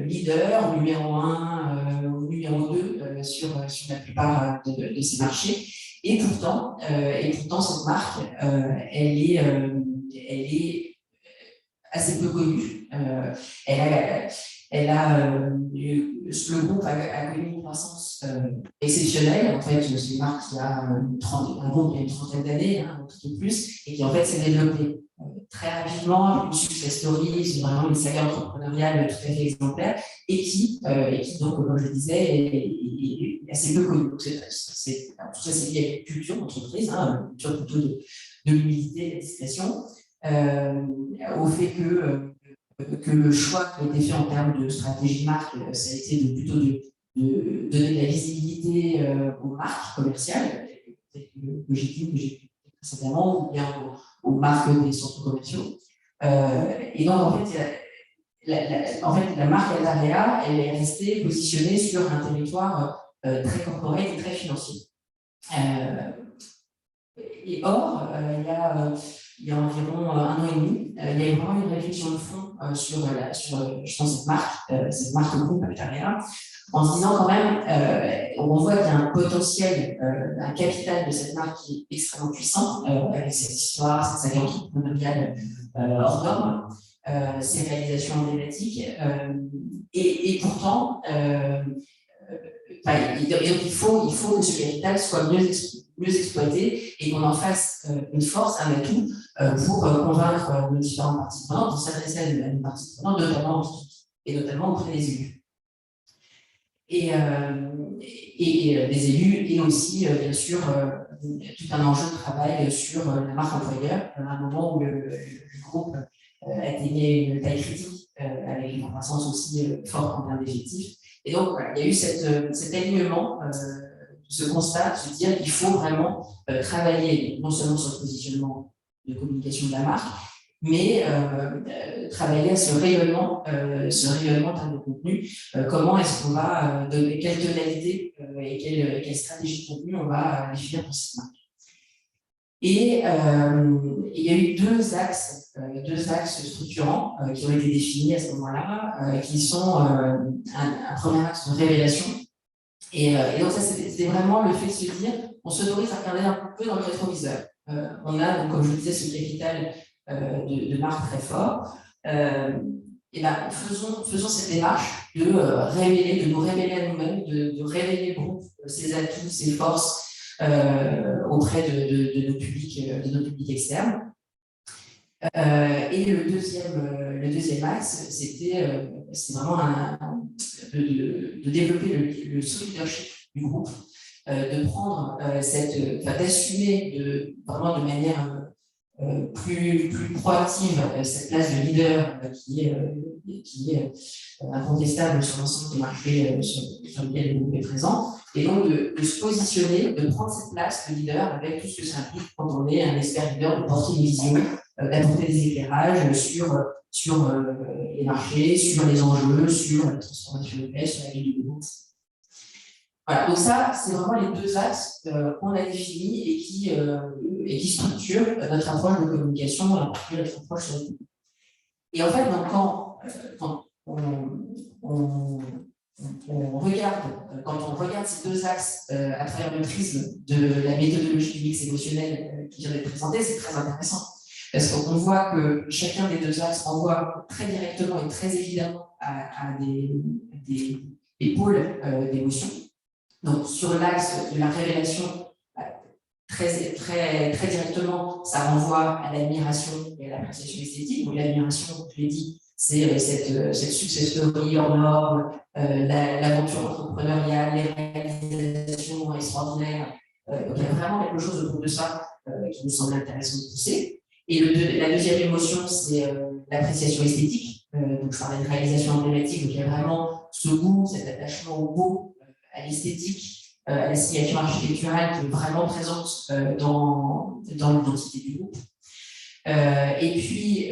leader, numéro 1 ou numéro 2 sur la plupart de ces marchés. Et pourtant, cette marque, elle est assez peu connue. Le groupe a connu une croissance exceptionnelle. En fait, c'est une marque qui a un groupe qui a une trentaine d'années, un petit peu plus, et qui en fait s'est développée très rapidement, une success story, c'est vraiment une saga entrepreneuriale tout à fait exemplaire, et qui donc, comme je le disais, est assez peu connue. Tout ça, c'est lié à une culture d'entreprise, une culture plutôt de l'humilité et de la discrétion, au fait que le choix qui a été fait en termes de stratégie de marque, ça a été plutôt de donner de la visibilité aux marques commerciales, que j'ai précédemment, ou bien aux marques des centres commerciaux. Et donc, en fait, la marque Altarea, elle est restée positionnée sur un territoire très corporate et très financier. Et or, il y a environ 1 an et demi, il y a eu vraiment une réflexion de fond sur je pense, cette marque groupe Altarea, en se disant quand même, on voit qu'il y a un potentiel, un capital de cette marque qui est extrêmement puissant, avec cette histoire, cette saga entrepreneuriale hors norme, ces réalisations emblématiques, et pourtant, il faut que ce capital soit mieux exploité et qu'on en fasse une force, un atout pour convaincre nos différentes parties prenantes, pour s'adresser à une partie prenante, notamment auprès des élus. Et des élus, et aussi, bien sûr, tout un enjeu de travail sur la marque employeur, à un moment où le groupe atteignait une taille critique, avec une croissance aussi forte en termes d'effectifs. Et donc, voilà, il y a eu cet alignement, ce constat, de se dire qu'il faut vraiment travailler non seulement sur le positionnement de communication de la marque, mais travailler à ce rayonnement en termes de contenu. Comment est-ce qu'on va donner quelle tonalité et quelle stratégie de contenu on va définir pour cette marque. Et il y a eu deux axes structurants qui ont été définis à ce moment-là, qui sont un premier axe de révélation. Et donc ça, c'était vraiment le fait de se dire, on s'autorise à regarder un peu dans le rétroviseur. On a, donc, comme je vous disais, ce capital de marque très fort. Et ben, faisons cette démarche de nous révéler à nous-mêmes, de révéler le groupe, ses atouts, ses forces auprès de nos publics externes. Et le deuxième axe, c'était vraiment de développer le sous leadership du groupe, de prendre d'assumer vraiment de manière plus proactive cette place de leader qui est incontestable sur l'ensemble des marchés sur lesquels le groupe est présent, et donc de se positionner, de prendre cette place de leader avec tout ce que ça implique quand on est un expert leader, de porter une vision, d'apporter des éclairages sur les marchés, sur les enjeux, sur la transformation locale, sur la vie du groupe. Voilà, donc ça, c'est vraiment les deux axes qu'on a définis et qui structurent notre approche de communication, notre approche sur le. Et en fait, donc, quand on regarde ces deux axes à travers le prisme de la méthodologie du mix émotionnel qui vient d'être présentée, c'est très intéressant. Parce qu'on voit que chacun des deux axes renvoie très directement et très évidemment à des pôles d'émotion. Donc, sur l'axe de la révélation, très directement, ça renvoie à l'admiration et à l'appréciation esthétique. Donc, l'admiration, je l'ai dit, c'est cette success story hors norme, l'aventure entrepreneuriale, les réalisations extraordinaires. Donc, il y a vraiment quelque chose autour de ça qui nous semble intéressant de pousser. Et la deuxième émotion, c'est l'appréciation esthétique. Donc, je parlais de réalisation emblématique. Donc, il y a vraiment ce goût, cet attachement au beau, à l'esthétique, à la signature architecturale qui est vraiment présente dans l'identité du groupe. Et puis,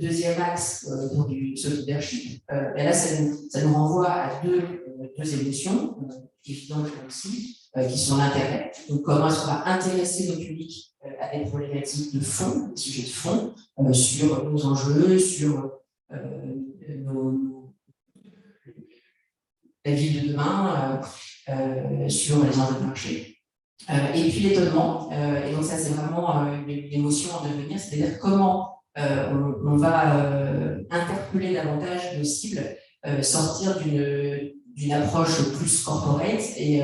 deuxième axe du leadership, là, ça nous renvoie à deux émotions évidentes aussi, qui sont l'intérêt. Donc, comment est-ce qu'on va intéresser nos publics à des problématiques de fond, des sujets de fond, sur nos enjeux, sur la vie de demain, sur les enjeux de marché. Et puis l'étonnement, et donc ça c'est vraiment une émotion en devenir, c'est-à-dire comment on va interpeller davantage nos cibles, sortir d'une approche plus corporate et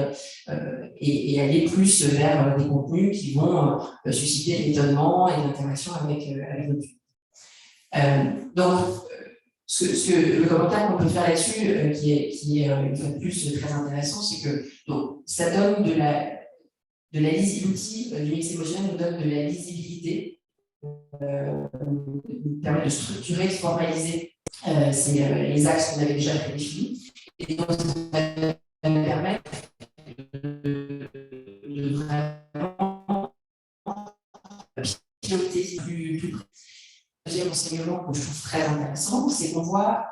aller plus vers des contenus qui vont susciter l'étonnement et l'interaction avec nos publics. Donc, le commentaire qu'on peut faire là-dessus, qui est une fois de plus très intéressant, c'est que donc, ça donne de la lisibilité, du mix émotionnel nous donne de la lisibilité, nous permet de structurer, de formaliser les axes qu'on avait déjà prédéfinis, et donc ça va nous permettre de vraiment piloter plus près. Le deuxième enseignement que je trouve très intéressant, c'est qu'on voit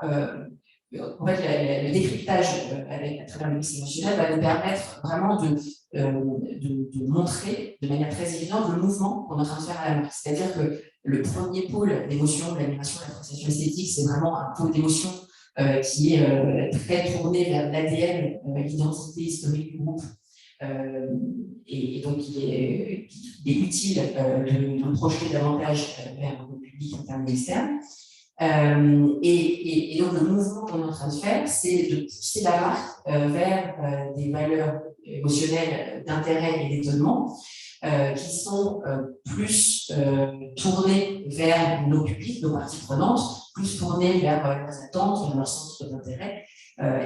en fait, le décryptage à travers le mix émotionnel va nous permettre vraiment de montrer de manière très évidente le mouvement qu'on est en train de faire à la marque. C'est-à-dire que le premier pôle d'émotion, l'admiration, l'appréciation esthétique, c'est vraiment un pôle d'émotion qui est très tourné vers l'ADN, l'identité historique du groupe. Et donc, il est utile de projeter davantage vers le public interne et externe. Et donc, le mouvement qu'on est en train de faire, c'est de pousser la marque vers des valeurs émotionnelles d'intérêt et d'étonnement qui sont plus tournées vers nos publics, nos parties prenantes, plus tournées vers leurs attentes, vers leurs centres d'intérêt.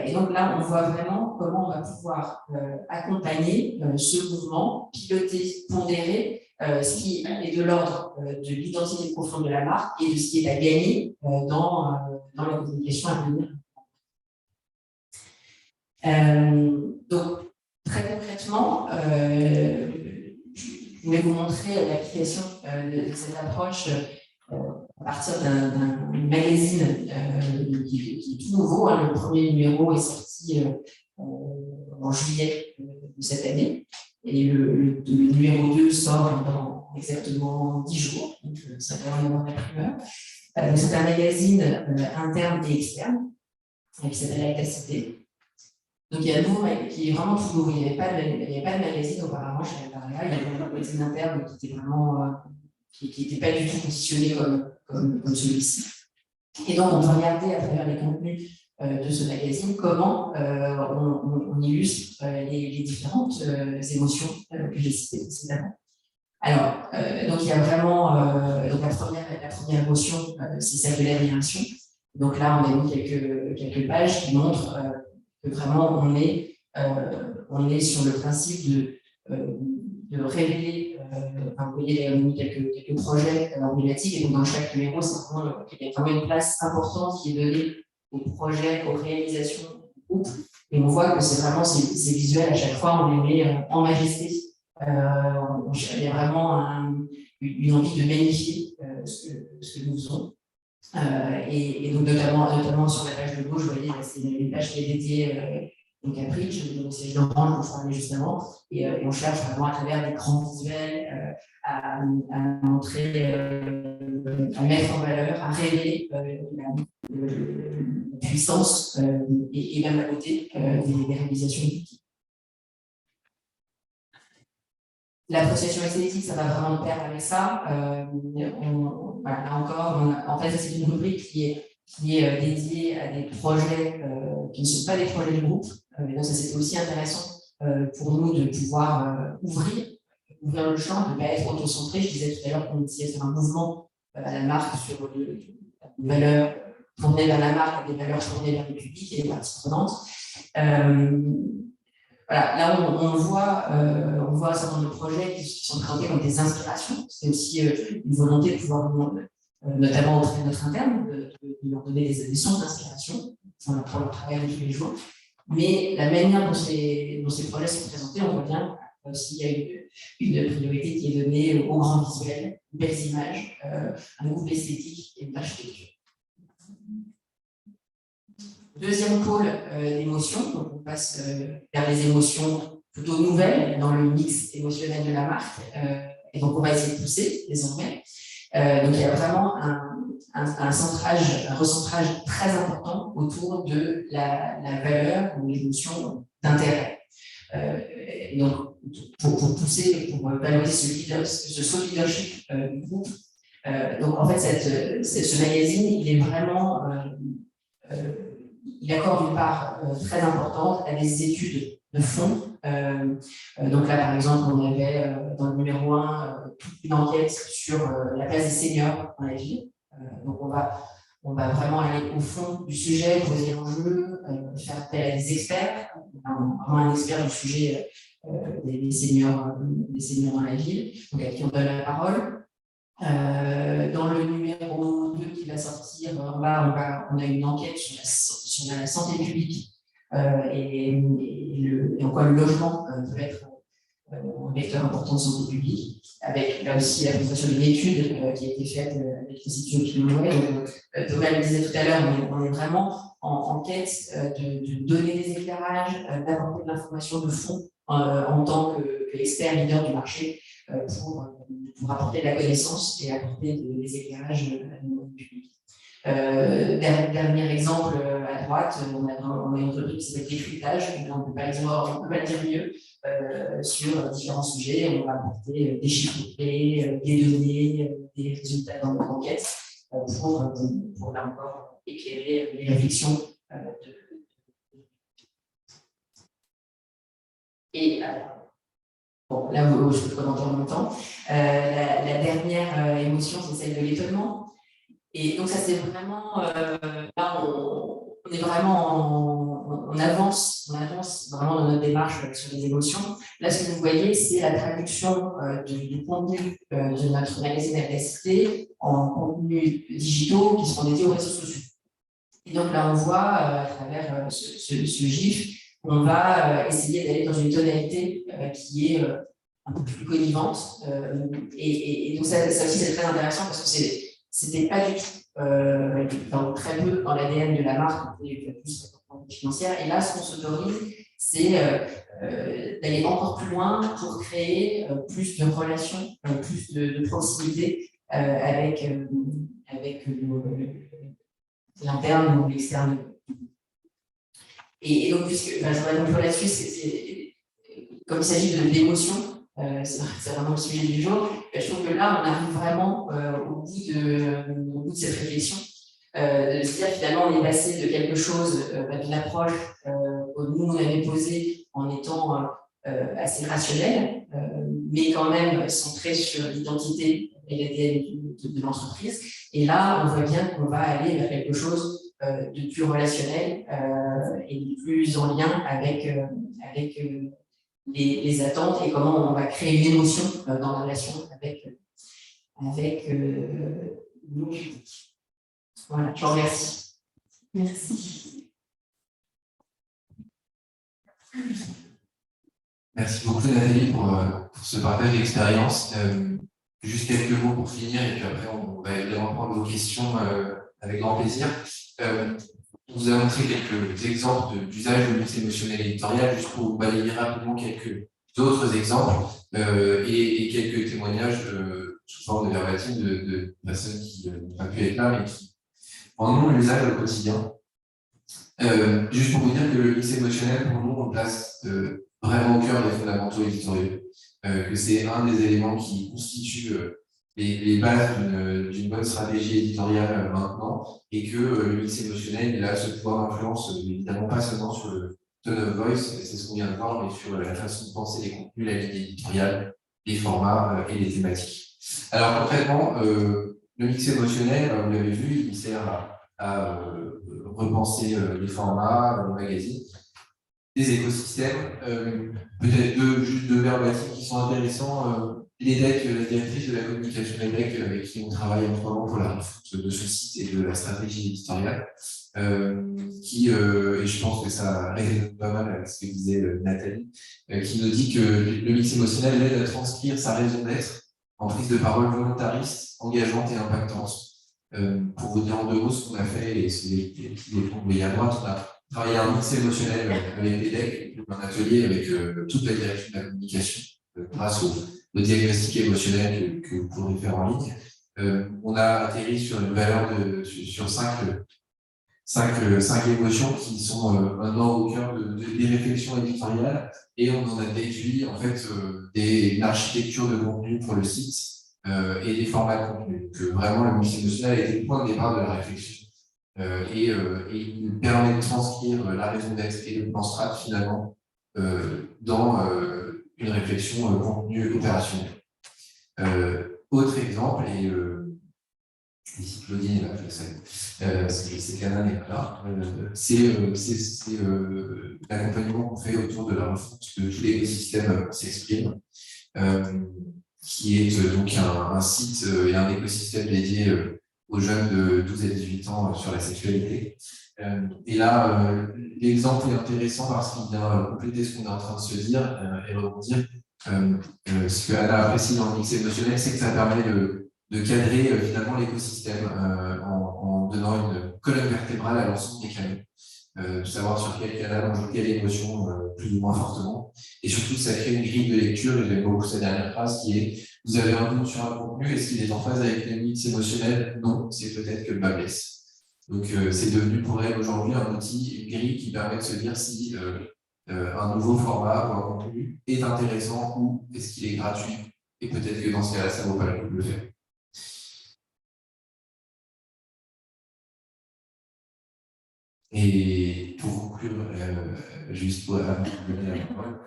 Et donc là, on voit vraiment comment on va pouvoir accompagner ce mouvement, piloter, pondérer ce qui est de l'ordre de l'identité profonde de la marque et de ce qui est à gagner dans la communication à venir. Donc, très concrètement, je voulais vous montrer l'application de cette approche à partir d'un magazine qui est tout nouveau. Le premier numéro est sorti en juillet de cette année. Et le numéro 2 sort dans exactement 10 jours, donc ça va vraiment la primeur. C'est un magazine interne et externe qui s'appelle Actacité. Donc il y a un nouveau qui est vraiment tout nouveau. Il n'y avait pas de magazine auparavant chez Altaria. Il y avait un magazine interne qui était vraiment qui n'était pas du tout positionné comme celui-ci. Et donc on peut regarder à travers les contenus de ce magazine, comment on illustre les différentes émotions que j'ai citées précédemment. Alors, donc il y a vraiment donc la première émotion, c'est celle de l'admiration. Donc là, on a mis quelques pages qui montrent que vraiment on est sur le principe de révéler. Vous voyez, on a mis quelques projets emblématiques, et donc dans chaque numéro, il y a vraiment une place importante qui est donnée aux projets, aux réalisations du groupe. Et on voit que c'est vraiment ces visuels, à chaque fois, on les met en majesté. Il y a vraiment une envie de magnifier ce que nous faisons. Et donc, notamment sur la page de gauche, vous voyez, c'est une page qui est dédiée donc à Bridge, donc c'est l'orange dont je parlais juste avant. Et on cherche vraiment à travers des grands visuels à montrer, à mettre en valeur, à révéler la puissance et même la beauté des réalisations publiques. L'appréciation esthétique, ça va vraiment de pair avec ça. Voilà, là encore, en fait, c'est une rubrique qui est dédiée à des projets qui ne sont pas des projets du groupe. Donc, ça, c'était aussi intéressant pour nous de pouvoir ouvrir le champ, de ne pas être autocentré. Je disais tout à l'heure qu'on essayait de faire un mouvement à la marque sur des valeurs tournées vers la marque, des valeurs tournées vers le public et les parties prenantes. Voilà, là, on voit un certain nombre de projets qui sont présentés comme des inspirations. C'est aussi une volonté de pouvoir, notamment auprès de notre interne, de leur donner des sources d'inspiration pour leur travail de tous les jours. Mais la manière dont ces projets sont présentés, on voit bien s'il y a une priorité qui est donnée aux grands visuels, aux belles images, un groupe esthétique et une architecture. Deuxième pôle d'émotions, donc on passe vers les émotions plutôt nouvelles dans le mix émotionnel de la marque. Et donc on va essayer de pousser désormais. Donc il y a vraiment un recentrage très important autour de la valeur ou l'émotion d'intérêt. Et donc pour pousser, pour valoriser ce saut leadership du groupe. Donc en fait ce magazine, il est vraiment il accorde une part très importante à des études de fond. Donc là, par exemple, on avait dans le numéro 1 toute une enquête sur la place des seniors dans la ville. Donc on va vraiment aller au fond du sujet, poser l'enjeu, faire appel à des experts, vraiment un expert du sujet des seniors dans la ville, donc à qui on donne la parole. Dans le numéro 2 qui va sortir, on a une enquête sur la santé publique et en quoi le logement peut être un vecteur important de santé publique, avec là aussi la présentation d'une étude qui a été faite avec l'Institut Opinion. Thomas le disait tout à l'heure, on est vraiment en quête de donner des éclairages, d'apporter de l'information de fond en tant qu'expert leader du marché pour apporter de la connaissance et apporter des éclairages à nos publics. Dernier exemple à droite, on a une rubrique qui s'appelle décryptage, on ne peut pas le dire mieux, sur différents sujets. On va apporter des chiffres clés, des données, des résultats dans notre enquête. pour là encore éclairer les réflexions Et bon, là, je peux commenter en même temps. La dernière émotion, c'est celle de l'étonnement. Et donc, ça, c'est vraiment. Là, on est vraiment. On avance vraiment dans notre démarche sur les émotions. Là, ce que vous voyez, c'est la traduction du contenu de notre magazine LST en contenus digitaux qui seront dédiés aux réseaux sociaux. Et donc, là, on voit à travers ce GIF, on va essayer d'aller dans une tonalité qui est un peu plus connivente. Et donc, ça aussi, c'est très intéressant parce que c'était pas du tout, très peu dans l'ADN de la marque, il y a plus de financière. Et là, ce qu'on s'autorise, c'est d'aller encore plus loin pour créer plus de relations, plus de proximité avec l'interne ou l'externe. Et donc, puisque, je voudrais conclure là-dessus, comme il s'agit d'émotions, c'est vraiment le sujet du jour, je trouve que là, on arrive vraiment au bout de cette réflexion. De se dire, finalement, on est passé de quelque chose, d'une approche que nous, on avait posée en étant assez rationnel, mais quand même centré sur l'identité et l'ADN de l'entreprise. Et là, on voit bien qu'on va aller vers quelque chose de plus relationnel et de plus en lien avec les attentes et comment on va créer une émotion dans la relation avec nos publics. Voilà, je vous remercie. Merci. Merci beaucoup Nathalie pour ce partage d'expérience. Juste quelques mots pour finir et puis après on va évidemment prendre vos questions avec grand plaisir. On vous a montré quelques exemples d'usage de mix émotionnel éditorial, juste pour vous balayer rapidement quelques autres exemples et quelques témoignages sous forme de verbatim de personnes qui n'ont pas pu être là, mais qui en ont l'usage au quotidien. Juste pour vous dire que le mix émotionnel, pour nous, on place vraiment au cœur des fondamentaux éditoriaux, que c'est un des éléments qui constituent les bases d'une bonne stratégie éditoriale maintenant, et que le mix émotionnel, il a ce pouvoir d'influence, évidemment pas seulement sur le tone of voice, c'est ce qu'on vient de voir, mais sur la façon de penser les contenus, la ligne éditoriale, les formats et les thématiques. Alors concrètement, le mix émotionnel, vous l'avez vu, il sert à repenser les formats, les magazines, des écosystèmes. Peut-être juste deux verbatims qui sont intéressants. L'EDEC, la directrice de la communication EDEC, avec qui on travaille en ce moment pour la refonte de ce site et de la stratégie éditoriale, qui, et je pense que ça résonne pas mal avec ce que disait Nathalie, qui nous dit que le mix émotionnel l'aide à transcrire sa raison d'être en prise de parole volontariste, engageante et impactante. Pour vous dire en deux mots ce qu'on a fait, et c'est les voyez à droite, on a travaillé un mix émotionnel avec l'EDEC, un atelier avec toute la direction de la communication, grâce au diagnostic émotionnel que vous pourrez faire en ligne. On a atterri sur une valeur sur cinq émotions qui sont maintenant au cœur des réflexions éditoriales, et on en a déduit en fait une architecture de contenu pour le site et des formats de contenu. Donc vraiment le mix émotionnel a été le point de départ de la réflexion et il permet de transcrire la raison d'être et le plan strat finalement dans une réflexion contenu opérationnel. Autre exemple, et ici Claudine est là, je le sais, parce que je sais qu'Anna n'est pas là, c'est l'accompagnement qu'on fait autour de la refonte de tout l'écosystème s'exprime, qui est donc un site et un écosystème dédié aux jeunes de 12 à 18 ans sur la sexualité. Et là, l'exemple est intéressant parce qu'il vient compléter ce qu'on est en train de se dire et rebondir. Ce que Anna apprécie dans le mix émotionnel, c'est que ça permet de cadrer finalement l'écosystème en donnant une colonne vertébrale à l'ensemble des canaux. De savoir sur quel canal on joue quelle émotion plus ou moins fortement. Et surtout, ça crée une grille de lecture, et j'aime beaucoup cette dernière phrase qui est: vous avez un doute sur un contenu, est-ce qu'il est en phase avec les mix émotionnels? Non, c'est peut-être que le bas blesse. Donc c'est devenu pour elle aujourd'hui un outil, une grille qui permet de se dire si un nouveau format ou un contenu est intéressant ou est-ce qu'il est gratuit. Et peut-être que dans ce cas-là, ça ne vaut pas le coup de le faire. Et pour conclure, juste pour donner la parole,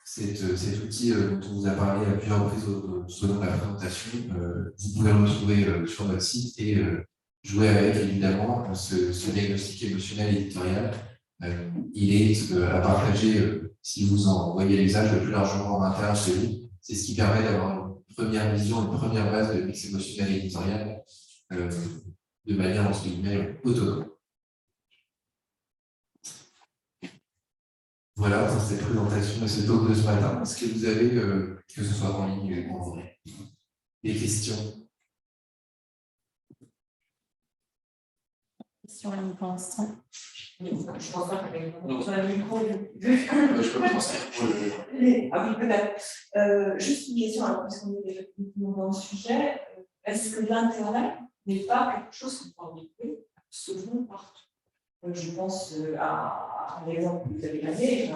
cet outil dont on vous a parlé à plusieurs reprises tout au long de la présentation, vous pouvez le retrouver sur notre site et jouer avec évidemment ce diagnostic émotionnel éditorial. Il est à partager si vous en voyez l'usage le plus largement en interne chez vous. C'est ce qui permet d'avoir une première vision, une première base de mix émotionnel éditorial de manière entre guillemets autonome. Voilà pour cette présentation de ce talk de ce matin. Est-ce que vous avez, que ce soit en ligne ou en vrai, des questions? Sur la pour l'instant. Je pense pas qu'il y ait sur la micro. Je peux penser. Ah oui, peut-être. Juste une question, alors, parce qu'on est déjà dans le sujet. Est-ce que l'intérêt n'est pas quelque chose qu'on peut enlever absolument partout? Je pense à l'exemple que vous avez donné.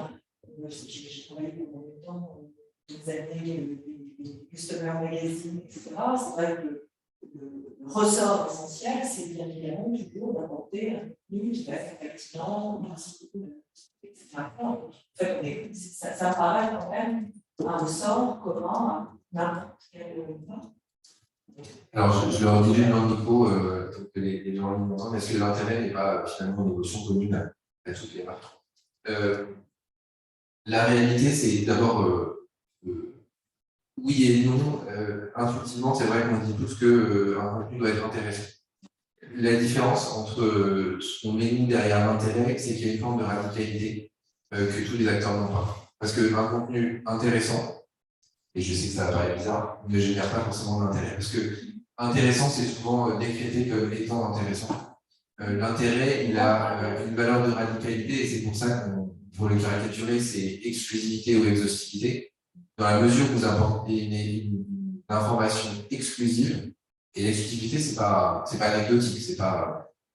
J'ai travaillé pendant longtemps, des années, les Customer Magazine, etc. C'est vrai que le ressort essentiel, c'est bien évidemment toujours d'apporter un contenu qui va être pertinent, etc. En fait, ça paraît quand même un ressort commun à n'importe quel moment. Alors, je leur dis dans le micro, pour que les gens l'entendent, est-ce que l'intérêt n'est pas finalement une émotion commune à toutes les marques? La réalité, c'est d'abord oui et non. Intuitivement, c'est vrai qu'on dit tous qu'un contenu doit être intéressant. La différence entre ce qu'on met nous derrière l'intérêt, c'est qu'il y a une forme de radicalité que tous les acteurs n'ont pas. Parce qu'un contenu intéressant, et je sais que ça va paraître bizarre, ne génère pas forcément d'intérêt. Parce que intéressant, c'est souvent décrété comme étant intéressant. L'intérêt, il a une valeur de radicalité, et c'est pour ça qu'on, pour le caricaturer, c'est exclusivité ou exhaustivité. Dans la mesure où vous apportez une information exclusive, et l'exclusivité, c'est pas anecdotique,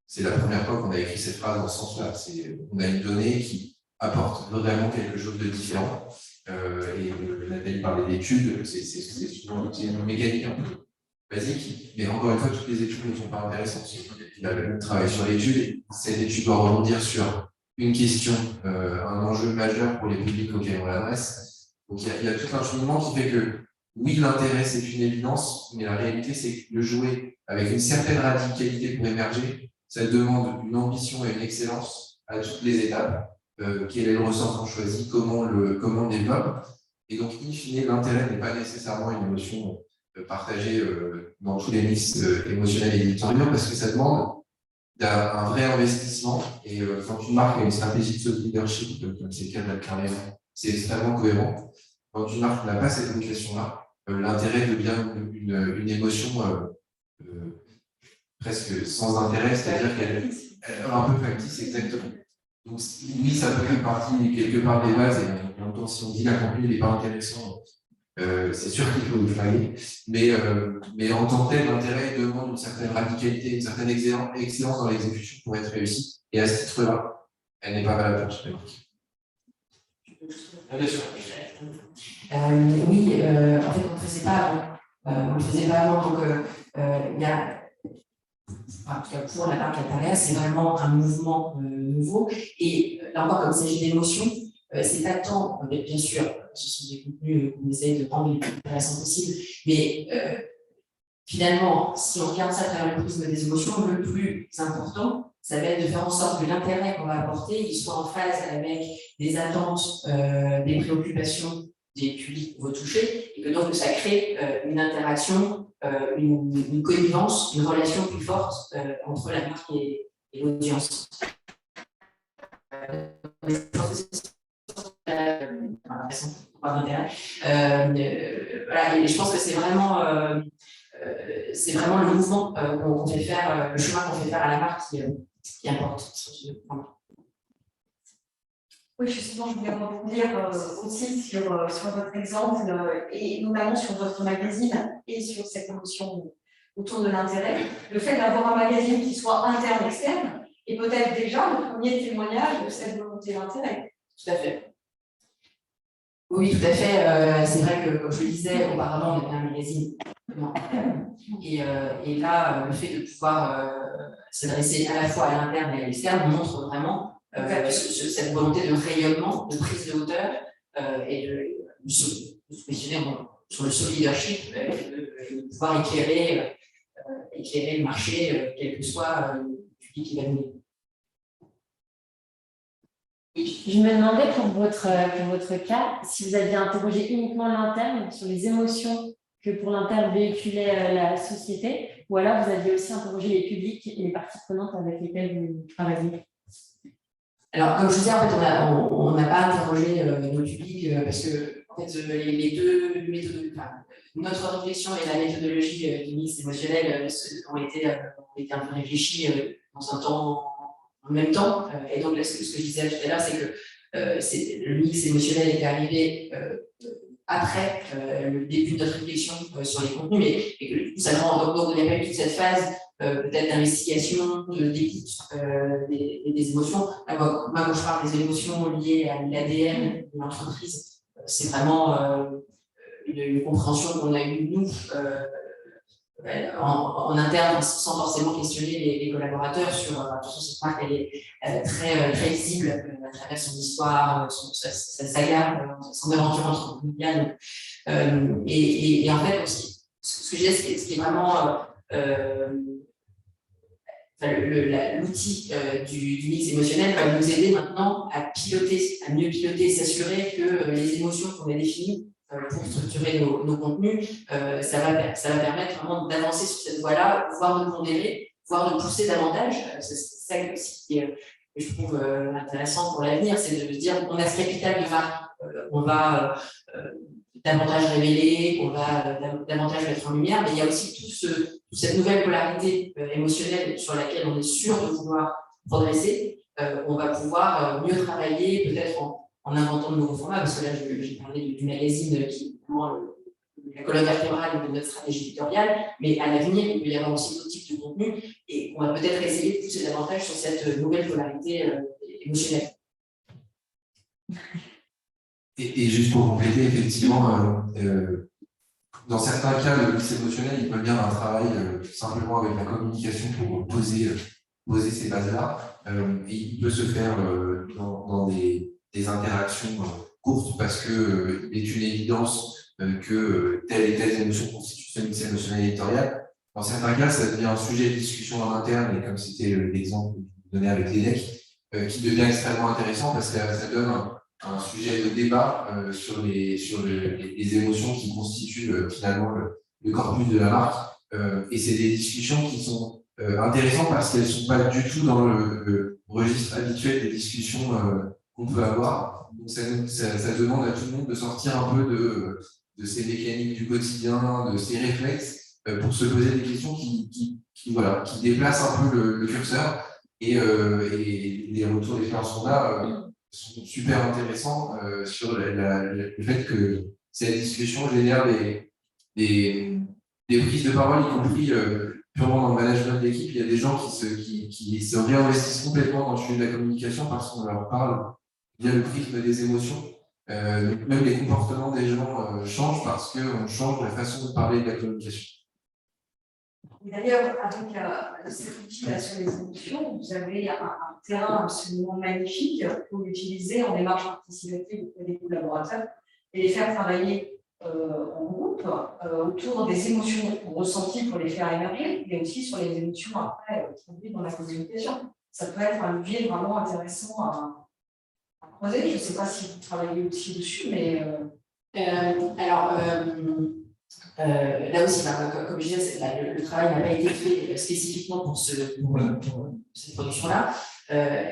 c'est la première fois qu'on a écrit cette phrase dans ce sens-là. On a une donnée qui apporte vraiment quelque chose de différent. Et Nathalie parlait d'études, c'est souvent une mécanique un peu basique, mais encore une fois, toutes les études ne sont pas intéressantes. Il a le travail sur l'étude, et cette étude doit rebondir sur une question, un enjeu majeur pour les publics auxquels on l'adresse. Donc il y a tout un cheminement qui fait que, oui, l'intérêt c'est une évidence, mais la réalité c'est que le jouer avec une certaine radicalité pour émerger, ça demande une ambition et une excellence à toutes les étapes. Quel est le ressort qu'on choisit, comment on le développe. Et donc, in fine, l'intérêt n'est pas nécessairement une émotion partagée dans tous les mix émotionnels et éditoriaux, parce que ça demande un vrai investissement. Et quand une marque a une stratégie de soft leadership, comme c'est le cas de la Carrière, c'est extrêmement cohérent. Quand une marque n'a pas cette vocation-là, l'intérêt devient une émotion presque sans intérêt, c'est-à-dire qu'elle est un peu factice, exactement. Donc, oui, ça peut faire partie quelque part des bases, et en même temps, si on dit que le contenu n'est pas intéressant, c'est sûr qu'il faut le flaguer, mais en tant que tel, l'intérêt demande une certaine radicalité, une certaine excellence dans l'exécution pour être réussie, et à ce titre-là, elle n'est pas valable pour toutes les marques. Bien sûr. Oui, en fait, on ne le faisait pas avant. Donc, il y a, en tout cas pour la marque Altaria, c'est vraiment un mouvement nouveau. Et là encore, comme il s'agit d'émotions, c'est pas tant, bien sûr, ce sont des contenus qu'on essaye de rendre les plus intéressants possibles, mais finalement, si on regarde ça à travers le prisme des émotions, le plus important, ça va être de faire en sorte que l'intérêt qu'on va apporter, il soit en phase avec des attentes, des préoccupations des publics retouchés, et que donc ça crée une interaction, une connivence, une relation plus forte entre la marque et l'audience. Voilà, et je pense que c'est vraiment le mouvement qu'on fait faire, le chemin qu'on fait faire à la marque qui importe. Oui, justement, je voulais rebondir aussi sur votre exemple et notamment sur votre magazine et sur cette notion autour de l'intérêt. Le fait d'avoir un magazine qui soit interne-externe est peut-être déjà le premier témoignage de cette volonté d'intérêt. Tout à fait. Oui, tout à fait. C'est vrai que, comme je le disais, auparavant, on avait un magazine interne. Et là, le fait de pouvoir s'adresser à la fois à l'interne et à l'externe montre vraiment cette volonté de rayonnement, de prise de hauteur et de se positionner sur le sole leadership et de pouvoir éclairer le marché, quel que soit le public qui va nous. Je me demandais pour votre cas, si vous aviez interrogé uniquement l'interne sur les émotions que pour l'interne véhiculait la société, ou alors vous aviez aussi interrogé les publics et les parties prenantes avec lesquelles vous travaillez. Alors, comme je disais, en fait, on n'a pas interrogé nos publics parce que en fait, les deux méthodes, notre réflexion et la méthodologie du mix émotionnel ont été un peu réfléchies dans un temps, en même temps. Et donc, là, ce que je disais tout à l'heure, c'est que le mix émotionnel est arrivé après le début de notre réflexion sur les contenus, mais que tout simplement, donc, il n'y a pas eu toute cette phase peut-être d'investigation, d'écoute des émotions. Moi, quand je parle des émotions liées à l'ADN de l'entreprise, c'est vraiment une compréhension qu'on a eue, nous, en interne, sans forcément questionner les collaborateurs sur attention, cette marque, elle est très visible à travers son histoire, sa saga, son aventure entrepreneuriale. Et en fait, ce que je disais, ce qui est vraiment l'outil du mix émotionnel va nous aider maintenant à mieux piloter, s'assurer que les émotions qu'on a définies pour structurer nos contenus, ça va permettre vraiment d'avancer sur cette voie-là, voire de pondérer, voire de pousser davantage. C'est ça aussi que je trouve intéressant pour l'avenir, c'est de se dire qu'on a ce capital de marque, on va davantage révéler, on va davantage mettre en lumière, mais il y a aussi toute cette nouvelle polarité émotionnelle sur laquelle on est sûr de vouloir progresser. On va pouvoir mieux travailler, peut-être en inventant de nouveaux formats, parce que là, j'ai parlé du magazine qui est vraiment la colonne vertébrale de notre stratégie éditoriale, mais à l'avenir, il peut y avoir aussi d'autres types de contenus, et on va peut-être essayer de pousser davantage sur cette nouvelle polarité émotionnelle. Et juste pour compléter, effectivement, dans certains cas, le mix émotionnel, il peut bien un travail simplement avec la communication pour poser ces bases-là. Et il peut se faire dans des interactions courtes parce qu'il est une évidence que telle et telle émotion constitue ce mix émotionnel éditorial. Dans certains cas, ça devient un sujet de discussion en interne, et comme c'était l'exemple que je vous donnais avec l'EDEC, qui devient extrêmement intéressant parce que ça donne un sujet de débat sur les émotions qui constituent finalement le corpus de la marque. Et c'est des discussions qui sont intéressantes parce qu'elles ne sont pas du tout dans le registre habituel des discussions qu'on peut avoir. Donc ça demande à tout le monde de sortir un peu de ces mécaniques du quotidien, de ces réflexes, pour se poser des questions qui déplacent un peu le curseur. Et les retours d'expérience qu'on a sont super intéressants sur le fait que cette discussion génère des prises de parole, y compris purement dans le management d'équipe. Il y a des gens qui se réinvestissent complètement dans le sujet de la communication parce qu'on leur parle via le prisme des émotions. Donc même les comportements des gens changent parce qu'on change la façon de parler de la communication. D'ailleurs, avec cet outil-là sur les émotions, vous avez un terrain absolument magnifique pour l'utiliser en démarche participative auprès des collaborateurs et les faire travailler en groupe autour des émotions ressenties pour les faire émerger, mais aussi sur les émotions après traduites dans la communication. Ça peut être un levier vraiment intéressant à creuser. Je ne sais pas si vous travaillez aussi dessus, mais… Là aussi, comme je disais, le travail n'a pas été fait spécifiquement pour cette production-là.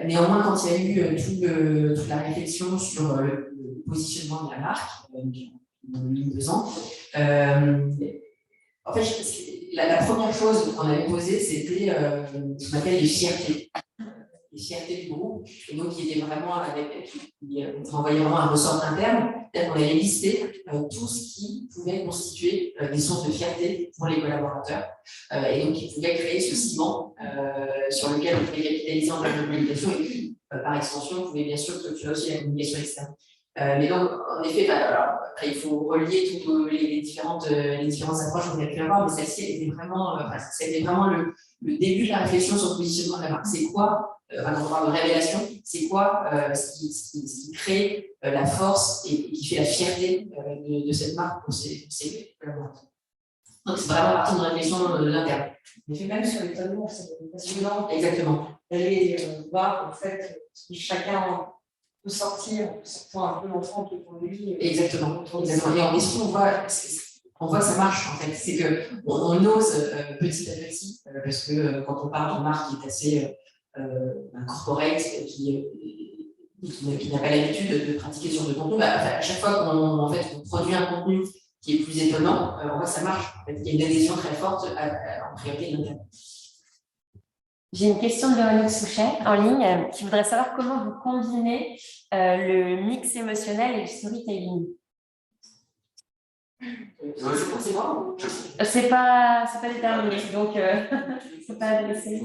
Néanmoins, quand il y a eu toute la réflexion sur le positionnement de la marque, il y a 2 ans, en fait, la première chose qu'on avait posée, c'était ce qu'on appelle les fiertés du groupe, et donc qui était vraiment qui renvoyait vraiment un ressort interne, c'est-à-dire qu'on avait listé tout ce qui pouvait constituer des sources de fierté pour les collaborateurs, et donc qui pouvait créer ce ciment sur lequel on pouvait capitaliser en termes de communication, et puis par extension, on pouvait bien sûr structurer aussi la communication externe. Mais donc, en effet, alors, après, il faut relier toutes les différentes approches qu'on a pu avoir, mais celle-ci, était vraiment, c'était vraiment le début de la réflexion sur le positionnement de la marque. C'est quoi, on parle de révélation, c'est quoi ce qui crée la force et qui fait la fierté de cette marque pour ses collaborateurs. Donc, c'est vraiment partie de la réflexion de l'interne. Et même sur l'étonnement, c'est passionnant Exactement. d'aller voir, en fait, chacun peut sortir un peu l'enfant qui est pour lui. Exactement. Et si on voit que ça marche, en fait. C'est qu'on ose petit à petit, parce que quand on parle d'une marque qui est assez corporate, qui n'a pas l'habitude de pratiquer ce genre de contenu, à chaque fois qu'on produit un contenu qui est plus étonnant, on voit que ça marche. En fait, il y a une adhésion très forte en priorité de l'interne. J'ai une question de Véronique Souchet en ligne qui voudrait savoir comment vous combinez le mix émotionnel et le storytelling. C'est pas déterminé, donc c'est pas adressé.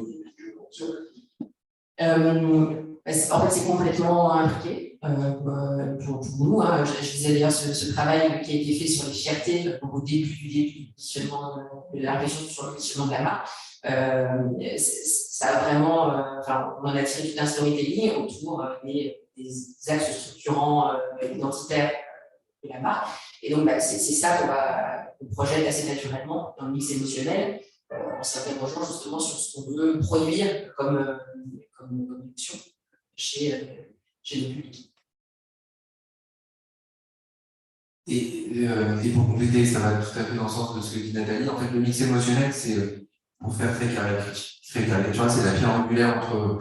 En fait, c'est complètement impliqué pour nous. Hein. Je disais d'ailleurs ce travail qui a été fait sur les fiertés au début du positionnement, de la réflexion sur le positionnement de la marque. Ça a vraiment, on en a tiré tout un storytelling autour des axes structurants identitaires de la marque. Et donc, c'est ça qu'on projette assez naturellement dans le mix émotionnel, en s'interrogeant justement sur ce qu'on veut produire comme émotion chez nos publics. Et pour compléter, ça va tout à fait dans le sens de ce que dit Nathalie. En fait, le mix émotionnel, c'est, pour faire très caricatural, c'est la pierre angulaire entre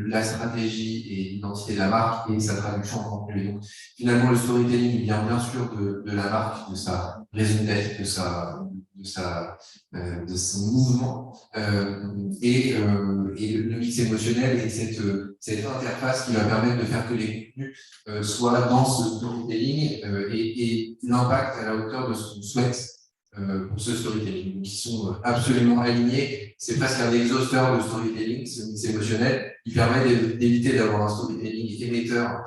la stratégie et l'identité de la marque et sa traduction en contenu. Et donc, finalement, le storytelling vient bien sûr de la marque, de sa raison d'être, de son mouvement, et le mix émotionnel et cette interface qui va permettre de faire que les contenus soient dans ce storytelling et l'impact à la hauteur de ce qu'on souhaite pour ce storytelling. Donc, ils sont absolument alignés. C'est presque un exhausteur de storytelling, ce mix émotionnel. Il permet d'éviter d'avoir un storytelling émetteur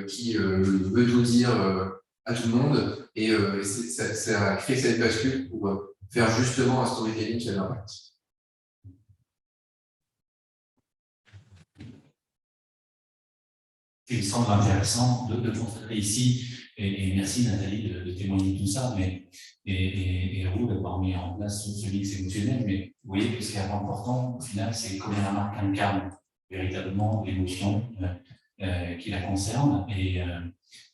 qui veut tout dire à tout le monde. Et ça crée cette bascule pour faire justement un storytelling qui a de l'impact. Il me semble intéressant de constater ici, et merci Nathalie de témoigner de tout ça, et Roux d'avoir mis en place ce mix émotionnel, mais vous voyez que ce qui est important, au final, c'est comment la marque incarne véritablement l'émotion qui la concerne, et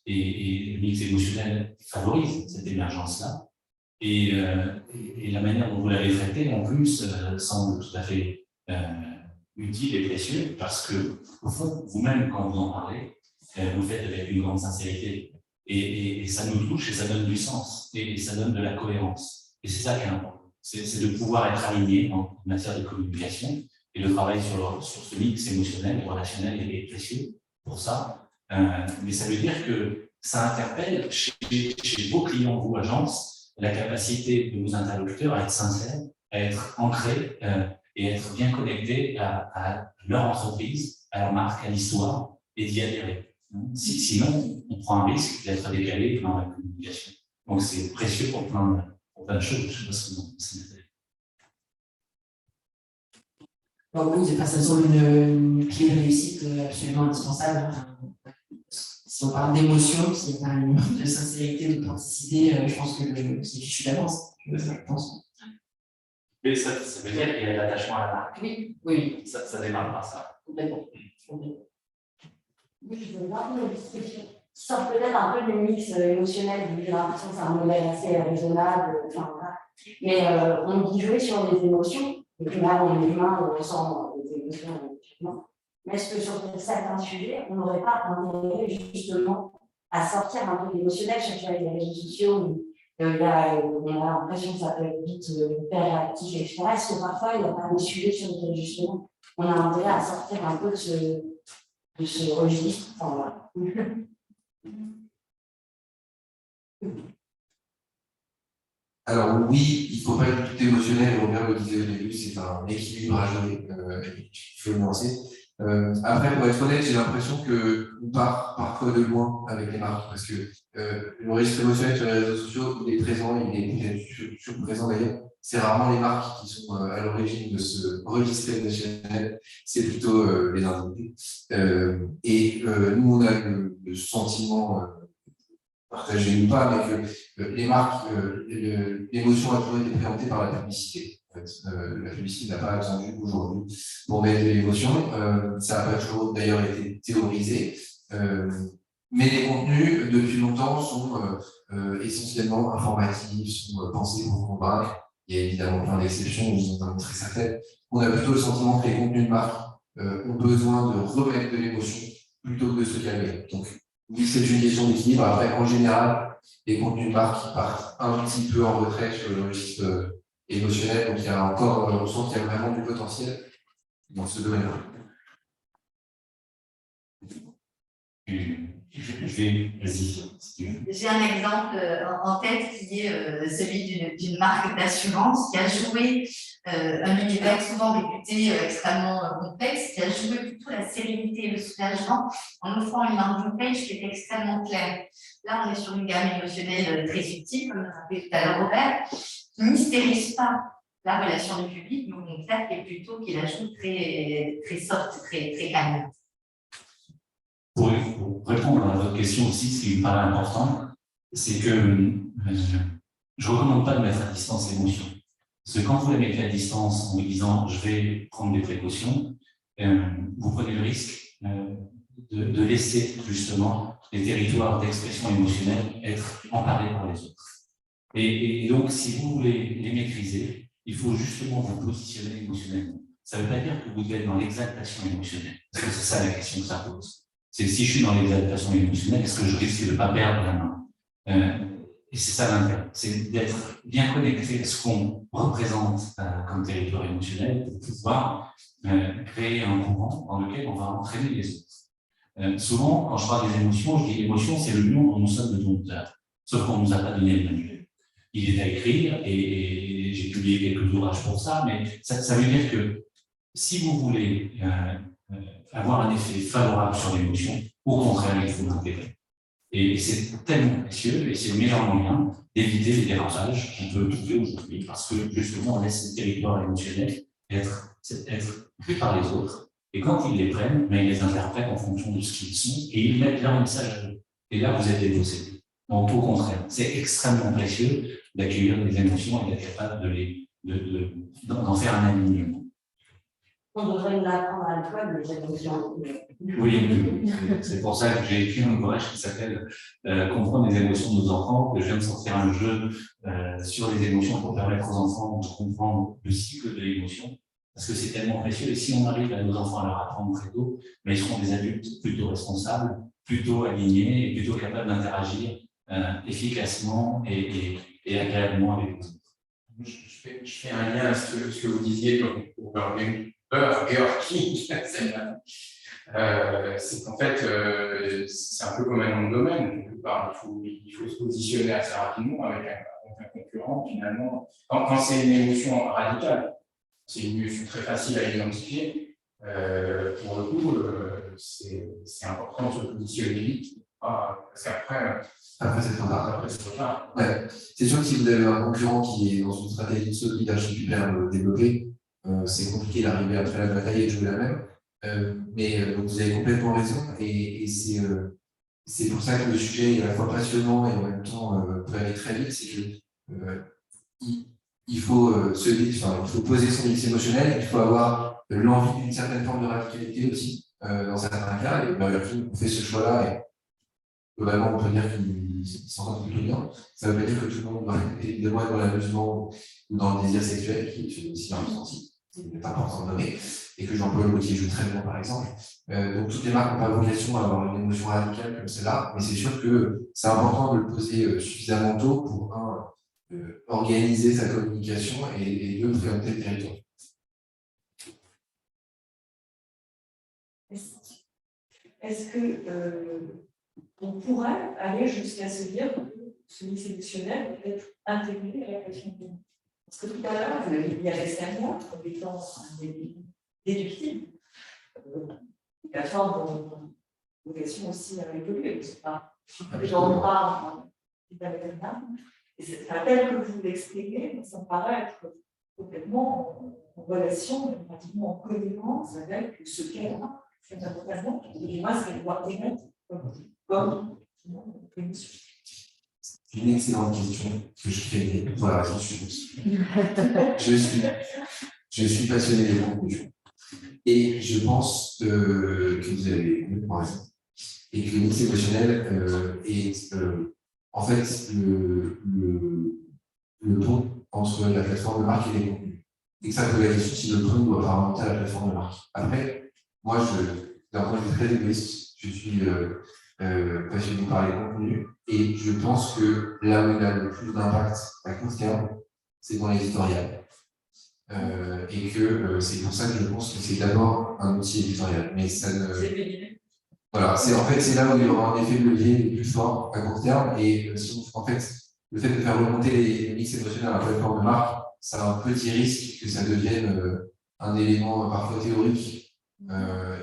le mix émotionnel favorise cette émergence-là. Et la manière dont vous l'avez traité, en plus, semble tout à fait utile et précieux, parce que, au fond, vous-même, quand vous en parlez, vous le faites avec une grande sincérité. Et ça nous touche et ça donne du sens, et ça donne de la cohérence. Et c'est ça qui est important. C'est de pouvoir être aligné en matière de communication, et le travail sur ce mix émotionnel et relationnel est précieux pour ça. Mais ça veut dire que ça interpelle chez vos clients, vos agences, la capacité de vos interlocuteurs à être sincères, à être ancrés et être bien connectés à leur entreprise, à leur marque, à l'histoire, et d'y adhérer. Sinon, on prend un risque d'être décalé dans la communication. Donc, c'est précieux pour plein de choses. Je ne sais pas ce que vous en pensez. Donc oui, ça semble une clé de réussite absolument indispensable. Si on parle d'émotion, s'il y a un minimum de sincérité, d'authenticité, je pense que c'est fichu d'avance, je pense. Mais ça veut dire qu'il y a l'attachement à la marque. Oui. Ça démarre par ça. Complètement. Oui, je veux voir une discussion qui sort peut-être un peu du mix émotionnel, j'ai l'impression que c'est un modèle assez raisonnable, enfin voilà. Mais on dit jouer sur les émotions, et puis là, on est humain, on ressent des émotions effectivement. Mais est-ce que sur certains sujets, on n'aurait pas intérêt justement à sortir un peu d'émotionnel, chercher avec les réseaux sociaux, on a l'impression que ça peut être vite hyper réactif, etc. Est-ce que parfois, il n'y a pas des sujets sur lesquels justement, on a intérêt à sortir un peu de ce registre, enfin voilà. Alors oui, il ne faut pas être tout émotionnel, Robert le disait au début, c'est un équilibre à jouer, il faut le nuancer. Après, pour être honnête, j'ai l'impression qu'on part parfois de loin avec les marques, parce que le registre émotionnel sur les réseaux sociaux, il est présent, il est toujours présent d'ailleurs. C'est rarement les marques qui sont à l'origine de ce registre émotionnel, c'est plutôt les individus. Nous, on a le sentiment, partagé ou pas, mais que les marques, l'émotion a toujours été présentée par la publicité. En fait, la publicité n'a pas attendu aujourd'hui pour mettre de l'émotion. Ça n'a pas toujours d'ailleurs été théorisé. Mais les contenus, depuis longtemps, sont essentiellement informatifs, sont pensés pour convaincre. Il y a évidemment plein d'exceptions, vous en avez montré certaines. On a plutôt le sentiment que les contenus de marque ont besoin de remettre de l'émotion plutôt que de se calmer. Donc, oui, c'est une question d'équilibre. Après, en général, les contenus de marque partent un petit peu en retrait sur le registre émotionnel. Donc, il y a encore, on sent qu'il y a vraiment du potentiel dans ce domaine-là. Vas-y. J'ai un exemple en tête qui est celui d'une marque d'assurance qui a joué un univers souvent réputé extrêmement complexe, qui a joué plutôt la sérénité et le soulagement en offrant une landing page qui est extrêmement claire. Là, on est sur une gamme émotionnelle très subtile, comme l'a rappelé tout à l'heure Robert, qui ne mystérise pas la relation du public, mais au contraire, qui la joue très, très soft, très, très calme. Pour répondre à votre question aussi, ce qui me paraît important, c'est que je ne recommande pas de mettre à distance l'émotion. Parce que quand vous la mettez à distance en vous disant je vais prendre des précautions, vous prenez le risque de laisser justement les territoires d'expression émotionnelle être emparés par les autres. Et donc, si vous voulez les maîtriser, il faut justement vous positionner émotionnellement. Ça ne veut pas dire que vous devez être dans l'exaltation émotionnelle, parce que c'est ça la question que ça pose. C'est si je suis dans l'exaltation émotionnelle, est-ce que je risque de ne pas perdre la main? Et c'est ça l'intérêt, c'est d'être bien connecté à ce qu'on représente comme territoire émotionnel pour pouvoir créer un courant dans lequel on va entraîner les autres. Souvent, quand je parle des émotions, je dis l'émotion, c'est le lion dont nous sommes le dompteur, sauf qu'on ne nous a pas donné le manuel. Il est à écrire et j'ai publié quelques ouvrages pour ça, mais ça veut dire que si vous voulez avoir un effet favorable sur l'émotion, au contraire, il faut l'intégrer. Et c'est tellement précieux et c'est le meilleur moyen d'éviter les dérapages qu'on peut trouver aujourd'hui parce que justement on laisse les territoires émotionnels être pris par les autres. Et quand ils les prennent, ils les interprètent en fonction de ce qu'ils sont et ils mettent leur message à eux. Et là, vous êtes dépossédé. Donc au contraire, c'est extrêmement précieux d'accueillir les émotions et d'être capable d'en faire un alignement. On devrait nous l'apprendre à l'école, les émotions. Oui, c'est pour ça que j'ai écrit un ouvrage qui s'appelle Comprendre les émotions de nos enfants, que je viens de sortir un jeu sur les émotions pour permettre aux enfants de comprendre le cycle de l'émotion, parce que c'est tellement précieux. Et si on arrive à nos enfants à leur apprendre très tôt, ils seront des adultes plutôt responsables, plutôt alignés et plutôt capables d'interagir efficacement et agréablement avec les autres. Je fais un lien à ce que vous disiez pour Burger King. C'est qu'en fait, c'est un peu comme un nom de domaine. Quelque part, il faut se positionner assez rapidement avec un concurrent. Finalement, quand c'est une émotion radicale, c'est une émotion très facile à identifier. Pour le coup, c'est important de se positionner vite. Parce qu'après, c'est trop tard. Ouais. C'est sûr que si vous avez un concurrent qui est dans une stratégie de saut leadership hyper développée, c'est compliqué d'arriver après la bataille et de jouer la même. Mais donc vous avez complètement raison. Et c'est pour ça que le sujet est à la fois passionnant et en même temps peut aller très vite. C'est que il faut poser son mix émotionnel, il faut avoir l'envie d'une certaine forme de radicalité aussi, dans certains cas. Et Burger King fait ce choix-là. Et globalement, on peut dire qu'ils s'entendent plutôt bien. Ça veut pas dire que tout le monde doit évidemment être dans l'amusement ou dans le désir sexuel, qui est aussi un ressenti, il n'est pas important de nommer, et que Jean-Paul Gaultier joue très bien, par exemple. Donc, toutes les marques n'ont pas vocation à avoir une émotion radicale comme celle-là, mais c'est sûr que c'est important de le poser suffisamment tôt pour, organiser sa communication et deux, présenter le territoire. Est-ce que on pourrait aller jusqu'à se dire que ce mix émotionnel peut être intégré à la question de l'eau? Parce que tout à l'heure, il y avait Samia, compétence déductible. les plateformes ont vocation aussi à évoluer. C'est pas j'en parle et c'est tel que vous l'expliquez, ça me paraît être complètement en relation, pratiquement en cohérence avec ce qu'est fondamentalement, et moi, c'est voir des notes comme émission. Une excellente question que je fais pour la raison suivante. Je suis passionné des conclusions. Et je pense que vous avez complètement raison. Et que le mix émotionnel est en fait le pont entre la plateforme de marque et les contenus. Et que ça pose la question si le pont doit pas remonter à la plateforme de marque. Après, moi, d'un point de vue très égoïste, je suis passionné par les contenus et je pense que là où il a le plus d'impact à court terme, c'est dans l'éditorial. Et que c'est pour ça que je pense que c'est d'abord un outil éditorial. Mais ça ne. Voilà, c'est là où il y aura un effet de levier le plus fort à court terme. Et en fait, le fait de faire remonter les mix émotionnels à la plateforme de marque, ça a un petit risque que ça devienne un élément parfois théorique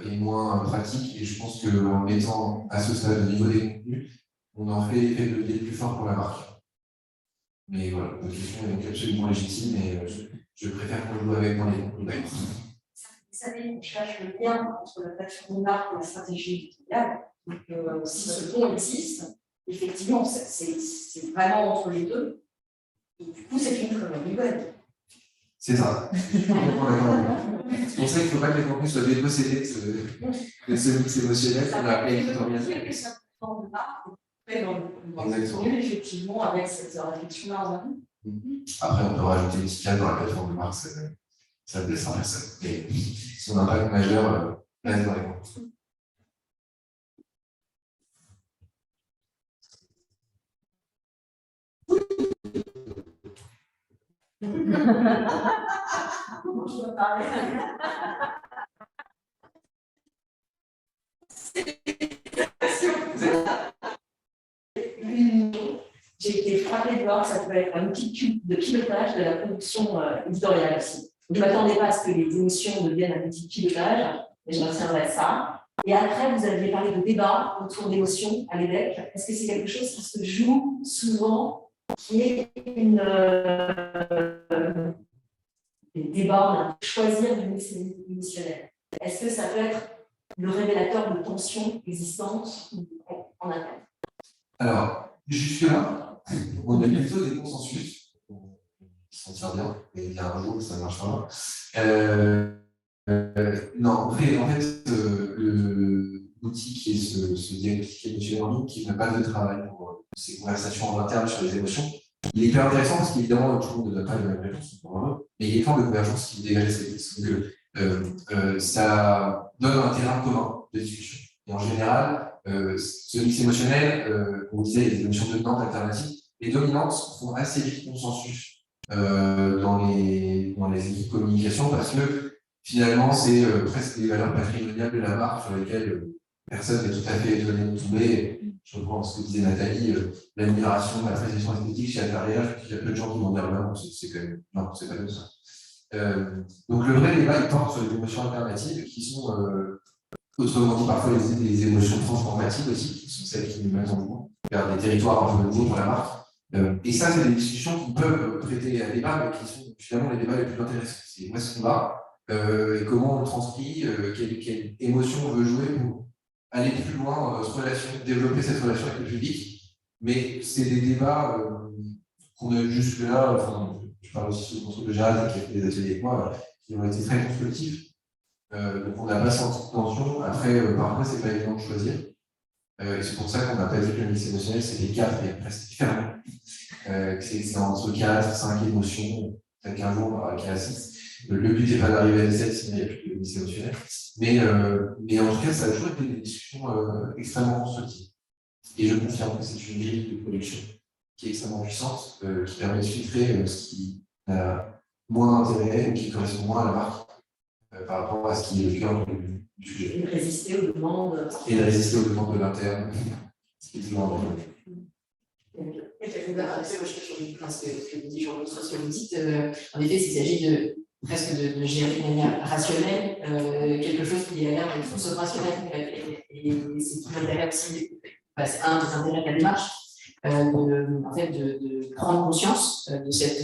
et moins pratique. Et je pense qu'en mettant à ce stade au niveau des contenus, on en fait l'effet de levier le plus fort pour la marque. Mais voilà, votre question est donc absolument légitime et je préfère qu'on joue avec dans les contenus. Vous savez, on cherche le lien entre la plateforme de marque et la stratégie éditoriale. Donc, si ce pont existe, effectivement, c'est vraiment entre les deux. Et du coup, c'est une très bonne nouvelle. C'est ça. C'est pour ça qu'il ne faut pas que les contenus soient dépossédés de ce mix émotionnel qu'on a appelé éditorial. Effectivement, avec cette réflexion-là. Après, on peut rajouter une petite case dans la plateforme de marque, ça ne descend personne. Mais son impact majeur reste dans les contenus. J'ai été frappée de voir que ça pouvait être un outil de pilotage de la production éditoriale aussi. Je ne m'attendais pas à ce que les émotions deviennent un outil de pilotage, mais je retiendrai à ça. Et après, vous aviez parlé de débat autour d'émotions à l'EDEC. Est-ce que c'est quelque chose qui se joue souvent, qui est des débats, on a choisir du mix émotionnel? Est-ce que ça peut être le révélateur de tensions existantes en interne? Alors, jusque-là, on a plutôt des consensus. Qui s'en tire bien, mais il y a un jour où ça ne marche pas. Non, en fait, l'outil qui est ce diagnostic émotionnel en ligne, qui n'a pas de travail pour ces conversations en interne sur les émotions, il est hyper intéressant parce qu'évidemment, tout le monde ne donne pas les mêmes réponses, mais il y a tant de convergences qui dégagent ces pistes. Donc, ça donne un terrain commun de discussion. Et en général, ce mix émotionnel, on disait, les émotions dominantes alternatives, les dominantes font assez vite consensus dans les équipes de communication parce que finalement, c'est presque des valeurs patrimoniales de la marque sur lesquelles personne n'est tout à fait étonné de tomber. Je reprends ce que disait Nathalie, l'admiration, l'appréciation esthétique chez Ataria, il y a peu de gens qui vont dire non, c'est quand même, non, c'est pas comme ça. Donc le vrai débat, il porte sur les émotions alternatives qui sont autrement dit parfois les émotions transformatives aussi, qui sont celles qui nous mettent en mouvement vers des territoires un peu nouveaux pour la marque. Et ça, c'est des discussions qui peuvent prêter à débat, mais qui sont finalement les débats les plus intéressants. C'est où est-ce qu'on va et comment on le transcrit, quelle émotion on veut jouer pour aller plus loin dans notre relation, développer cette relation avec le public. Mais c'est des débats qu'on a jusque-là, enfin, je parle aussi sous le contrôle de Gérald qui a fait des ateliers avec moi, qui ont été très constructifs. Donc on n'a pas senti de tension. Après, parfois, c'est pas évident de choisir. Et c'est pour ça qu'on n'a pas dit que le mix émotionnel, c'était 4 et presque différent. C'est entre 4, 5 émotions, peut-être qu'un jour on aura 4 à 6. Le but n'est pas d'arriver à 17, sinon il n'y a plus de mix émotionnel. Mais en tout cas, ça a toujours été des discussions extrêmement constructives. Et je confirme que c'est une grille de production qui est extrêmement puissante, qui permet de filtrer ce qui a moins d'intérêt ou qui correspond moins à la marque par rapport à ce qui est le cœur du sujet. Et de résister aux demandes. Et de résister aux demandes de l'interne, ce qui est toujours important. Moi, je suis sur ce que vous dites. En effet, s'il s'agit presque de gérer de manière rationnelle quelque chose qui a l'air d'être fausse rationnel. Et c'est tout l'intérêt aussi, c'est un des intérêts de la démarche, en fait, de prendre conscience de cette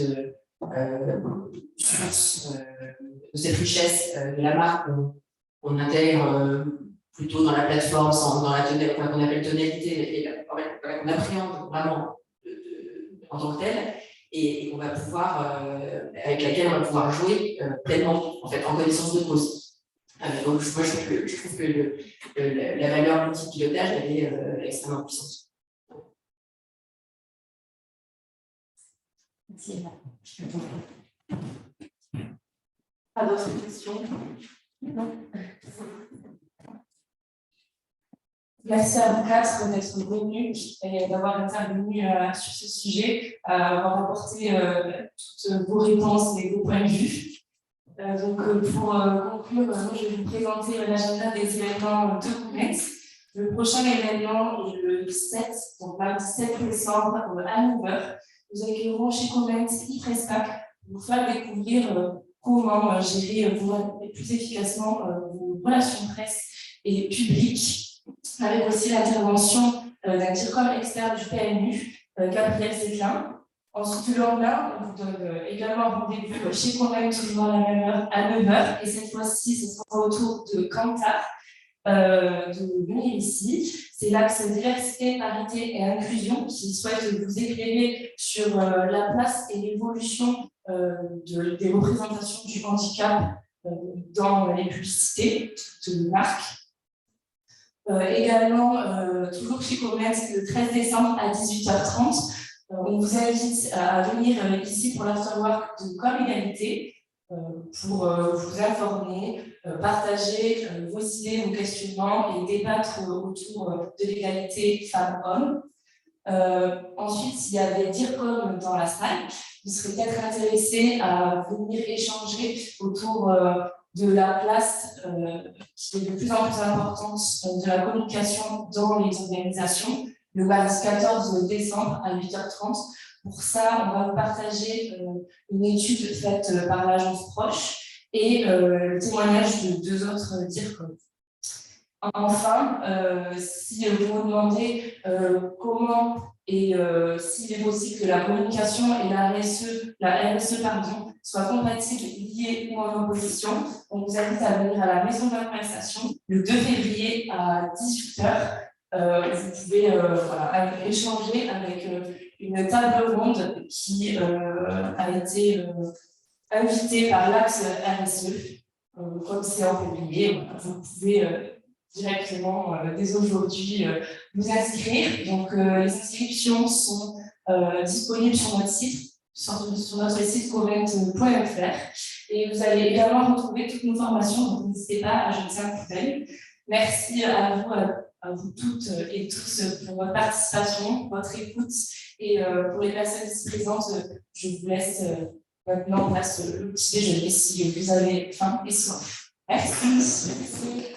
source, de cette richesse de la marque qu'on intègre plutôt dans la plateforme, dans la qu'on appelle tonalité, et qu'on appréhende vraiment en tant que telle, et qu'on va pouvoir, avec laquelle on va pouvoir jouer pleinement, en fait, en connaissance de cause. Donc, moi, je trouve que la valeur multi-pilotage, elle est extrêmement puissante. Merci. Pas d'autres questions? Non. Merci à vous quatre d'être venus et d'avoir intervenu sur ce sujet, d'avoir apporté toutes vos réponses et vos points de vue. Donc, pour conclure, moi, je vais vous présenter l'agenda des événements de Comet. Le prochain événement est le 7, donc mardi 7 décembre à 9h. Nous accueillerons chez Comet e-Presspack pour vous faire découvrir comment gérer plus efficacement vos relations presse et publiques, avec aussi l'intervention d'un directeur expert du PMU, Gabriel Zeclin. Ensuite, le lendemain, on vous donne également rendez-vous chez Comet, toujours à la même heure, à 9h. Et cette fois-ci, ce sera autour de Kantar, de venir ici. C'est l'axe diversité, parité et inclusion qui souhaite vous éclairer sur la place et l'évolution des représentations du handicap dans les publicités de marque. Également, toujours chez Comet, le 13 décembre à 18h30, on vous invite à venir ici pour l'afterwork de Comme Égalité pour vous informer, partager vos idées, vos questionnements et débattre autour de l'égalité femmes-hommes. Ensuite, il y avait DIRCOM dans la salle. Vous serez peut-être intéressé à venir échanger autour de la place qui est de plus en plus importante de la communication dans les organisations, le mardi 14 décembre à 8h30. Pour ça, on va vous partager une étude faite par l'agence Proche et le témoignage de 2 autres DIRCOM. Enfin, si vous vous demandez comment et s'il est possible que la communication et la RSE soient compatibles, liées ou en opposition, on vous invite à venir à la maison de la conversation le 2 février à 18h. Vous pouvez échanger avec une table ronde qui a été invitée par l'Axe RSE. Comme c'est en février, vous pouvez directement dès aujourd'hui vous inscrire. Donc les inscriptions sont disponibles sur notre site, comet.fr, et vous allez également retrouver toutes nos formations, donc n'hésitez pas à jeter un coup d'œil. Merci à vous toutes et tous pour votre participation, votre écoute, et pour les personnes ici présentes, je vous laisse maintenant passer le petit déjeuner si vous avez faim et soif. Merci.